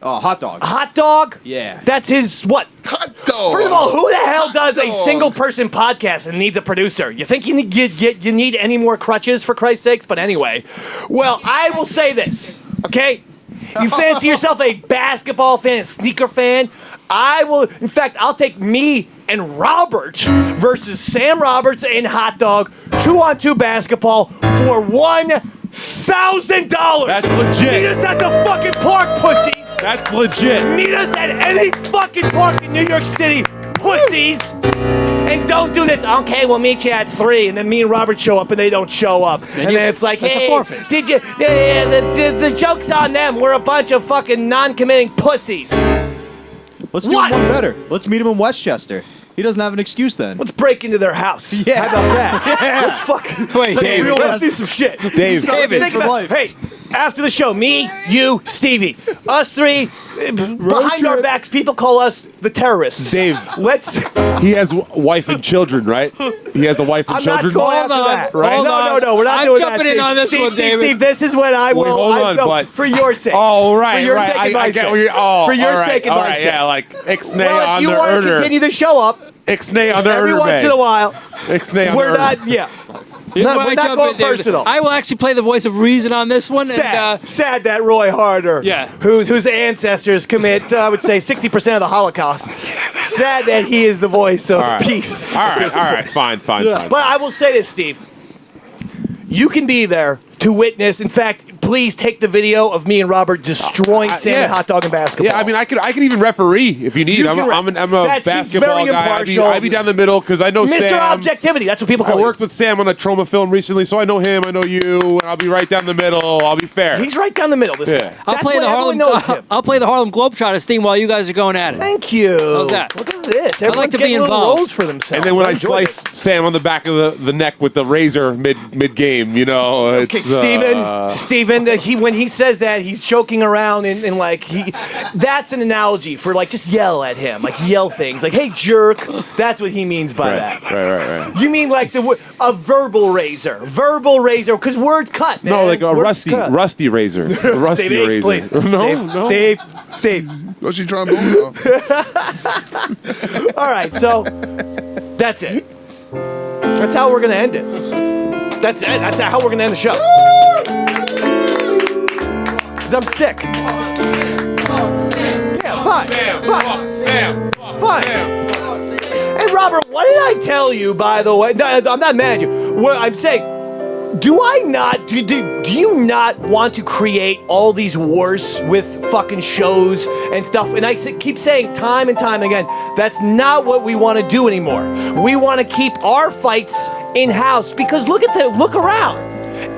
Hot dog. Hot dog? Yeah. That's his what? Hot dog. First of all, who the hell does a dog. single person podcast and needs a producer? You think you need any more crutches, for Christ's sakes? But anyway, well, I will say this, okay? You fancy yourself a basketball fan, a sneaker fan? I will, in fact, I'll take me and Robert versus Sam Roberts and Hot Dog 2-on-2 basketball for $1,000. That's legit. Meet us at the fucking park, pussies. That's legit. Meet us at any fucking park in New York City, pussies. And don't do this. Okay, we'll meet you at 3, and then me and Robert show up, and they don't show up, and then it's like, that's a hey, forfeit. did you? The joke's on them. We're a bunch of fucking non-committing pussies. Let's do What? one better. Let's meet him in Westchester. He doesn't have an excuse then. Let's break into their house. Yeah. How about that? Let's fucking Wait, Dave, Dave. let's do some shit. Dave. Think about, hey, after the show, me, you, Stevie, us three, behind our backs, people call us the terrorists. Dave. Let's. He has wife and children, right? He has a wife and I'm not children. going after that. right? No, we're not I'm doing that. jumping in on this Steve, one, Steve, David. Steve, this is when I will. Wait, hold on, no, but for your sake. Oh, right, For your right. sake and I my get sake. where you're. Oh, for your all right, sake and all my right, sake. yeah, like Ixnay Well, on if you the want to Erder. continue to show up, Ixnay on the every Erder once Bay. in a while, Ixnay on we're the not. Erder. Yeah. Here's No, where we're I not jump going in, David. personal. I will actually play the voice of reason on this one. Sad, And, sad that Roy Harter, Yeah. whose ancestors commit, I would say, 60% of the Holocaust. Sad that he is the voice of All right. peace. All right, fine. But I will say this, Steve. You can be there to witness, in fact, please take the video of me and Robert destroying salmon, hot dog, and basketball? Yeah, I mean, I could even referee if you need. I'm a basketball guy. I'd be down the middle because I know Mr. Sam. Objectivity, that's what people call I worked with Sam on a trauma film recently, so I know him, I know you, and I'll be right down the middle. I'll be fair. He's right down the middle. This guy. I'll play the Harlem. I'll play the Harlem Globetrotters theme while you guys are going at it. Thank you. How's that? Look at this. I'd like to be involved. Roles for themselves. And then when I enjoy slice Sam on the back of the neck with the razor mid game, you know, it's Steven, when he says that, he's joking around and like that's an analogy for like just yell at him, like yell things, like hey jerk. That's what he means by that. Right. You mean like a verbal razor, because words cut. Man. No, like a words rusty razor, a rusty Stevie, razor. Please. No. Steve. What's she trying to do? All right, so that's it. That's how we're gonna end it. That's it. That's how we're gonna end the show. Because I'm sick. Yeah, fine. Fine. Hey, Robert, what did I tell you, by the way? No, I'm not mad at you. What I'm saying, do you not want to create all these wars with fucking shows and stuff? And I keep saying time and time again, that's not what we want to do anymore. We want to keep our fights in-house because look around.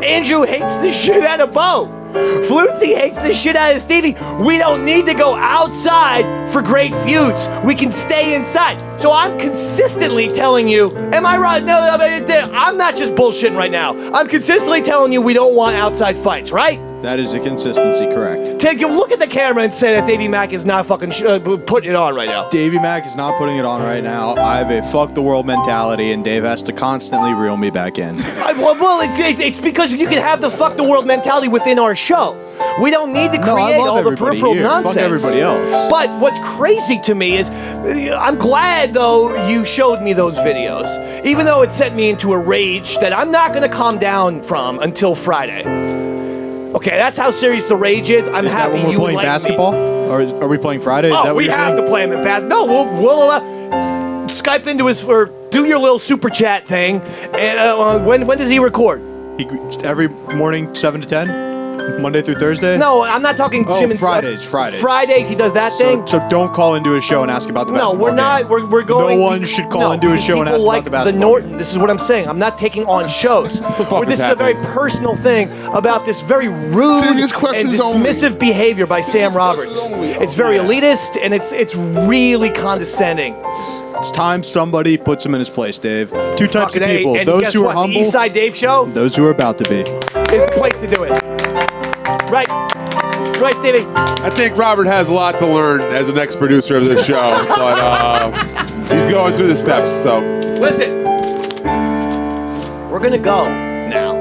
Andrew hates the shit out of Bo. Flutzy hates the shit out of Stevie. We don't need to go outside for great feuds. We can stay inside. So I'm consistently telling you, am I right? No, I'm not just bullshitting right now. I'm consistently telling you we don't want outside fights, right? That is a consistency, correct. Take you look at the camera and say that Davey Mack is not fucking putting it on right now. Davey Mack is not putting it on right now. I have a fuck the world mentality, and Dave has to constantly reel me back in. It's because you can have the fuck the world mentality within our show. We don't need to create all the peripheral nonsense. Fuck everybody else. But what's crazy to me is, I'm glad though you showed me those videos, even though it sent me into a rage that I'm not going to calm down from until Friday. Okay, that's how serious the rage is. I'm happy that when you we're playing like basketball? Or are we playing Friday? Is that Oh, what we you're have saying? to play him in basketball. No, we'll Skype into his or do your little super chat thing. And when does he record? Every morning, 7 to 10? Monday through Thursday? No, I'm not talking Jim and Fridays. Fridays, he does that thing. So don't call into his show and ask about the basketball. No, we're not. We're going. No one should call into his show and ask like about the basketball. The Norton. This is what I'm saying. I'm not taking on shows. This is a very personal thing about this very rude and dismissive behavior by Sam Roberts. It's very elitist and it's really condescending. It's time somebody puts him in his place, Dave. Two types of people: and those guess who are what? humble, The Eastside Dave Show, those who are about to be. is the place to do it. Right, Stevie. I think Robert has a lot to learn as the next producer of this show, but he's going through the steps. So listen, we're gonna go now,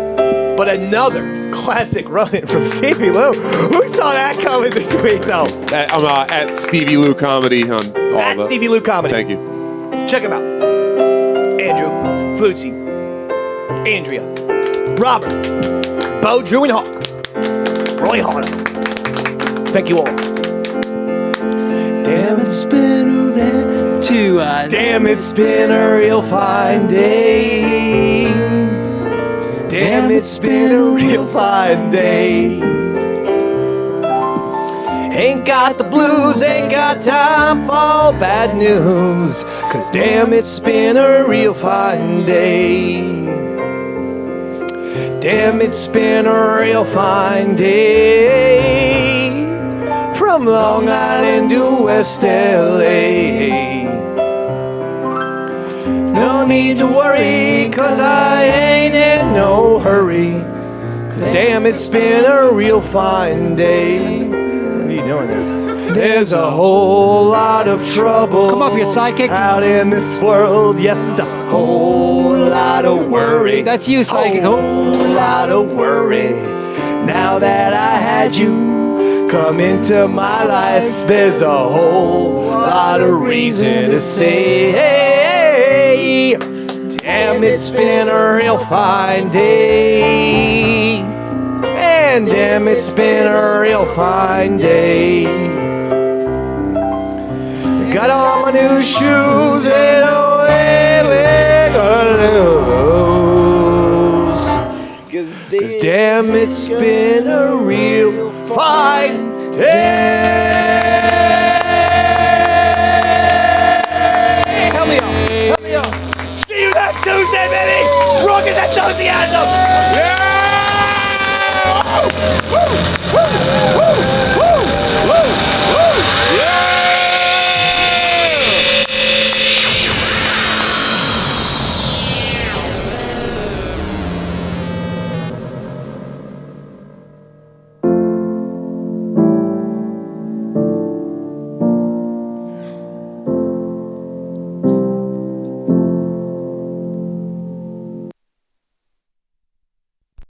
but another classic run-in from Stevie Lou. Who saw that coming this week, though? I'm at Stevie Lou Comedy on all At Stevie Lou Comedy. Thank you. Check him out. Andrew, Flutzy, Andrea, Robert, Bo, Drew, and Hawk, Roy Harter. Thank you all. Damn, it's been a Damn, it's been a real fine day. Damn, it's been a real fine day. Ain't got the blues, ain't got time for bad news. Cause damn, it's been a real fine day. Damn, it's been a real fine day. From Long Island to West LA. No need to worry, cause I ain't in no hurry. Cause damn, it's been a real fine day. What are you doing there? There's a whole lot of trouble. Come up here, sidekick. Out in this world. Yes, a whole lot of worry. That's you, sidekick. A whole lot of worry. Now that I had you come into my life, there's a whole lot of reason to say, hey, damn, it's been a real fine day. And damn, it's been a real fine day. Got on my new shoes and away we're gonna lose. Cause 'cause damn, it's been a real fine day. Help me out. See you next Tuesday, baby. Rocket enthusiasm. Yeah! Woo! Woo!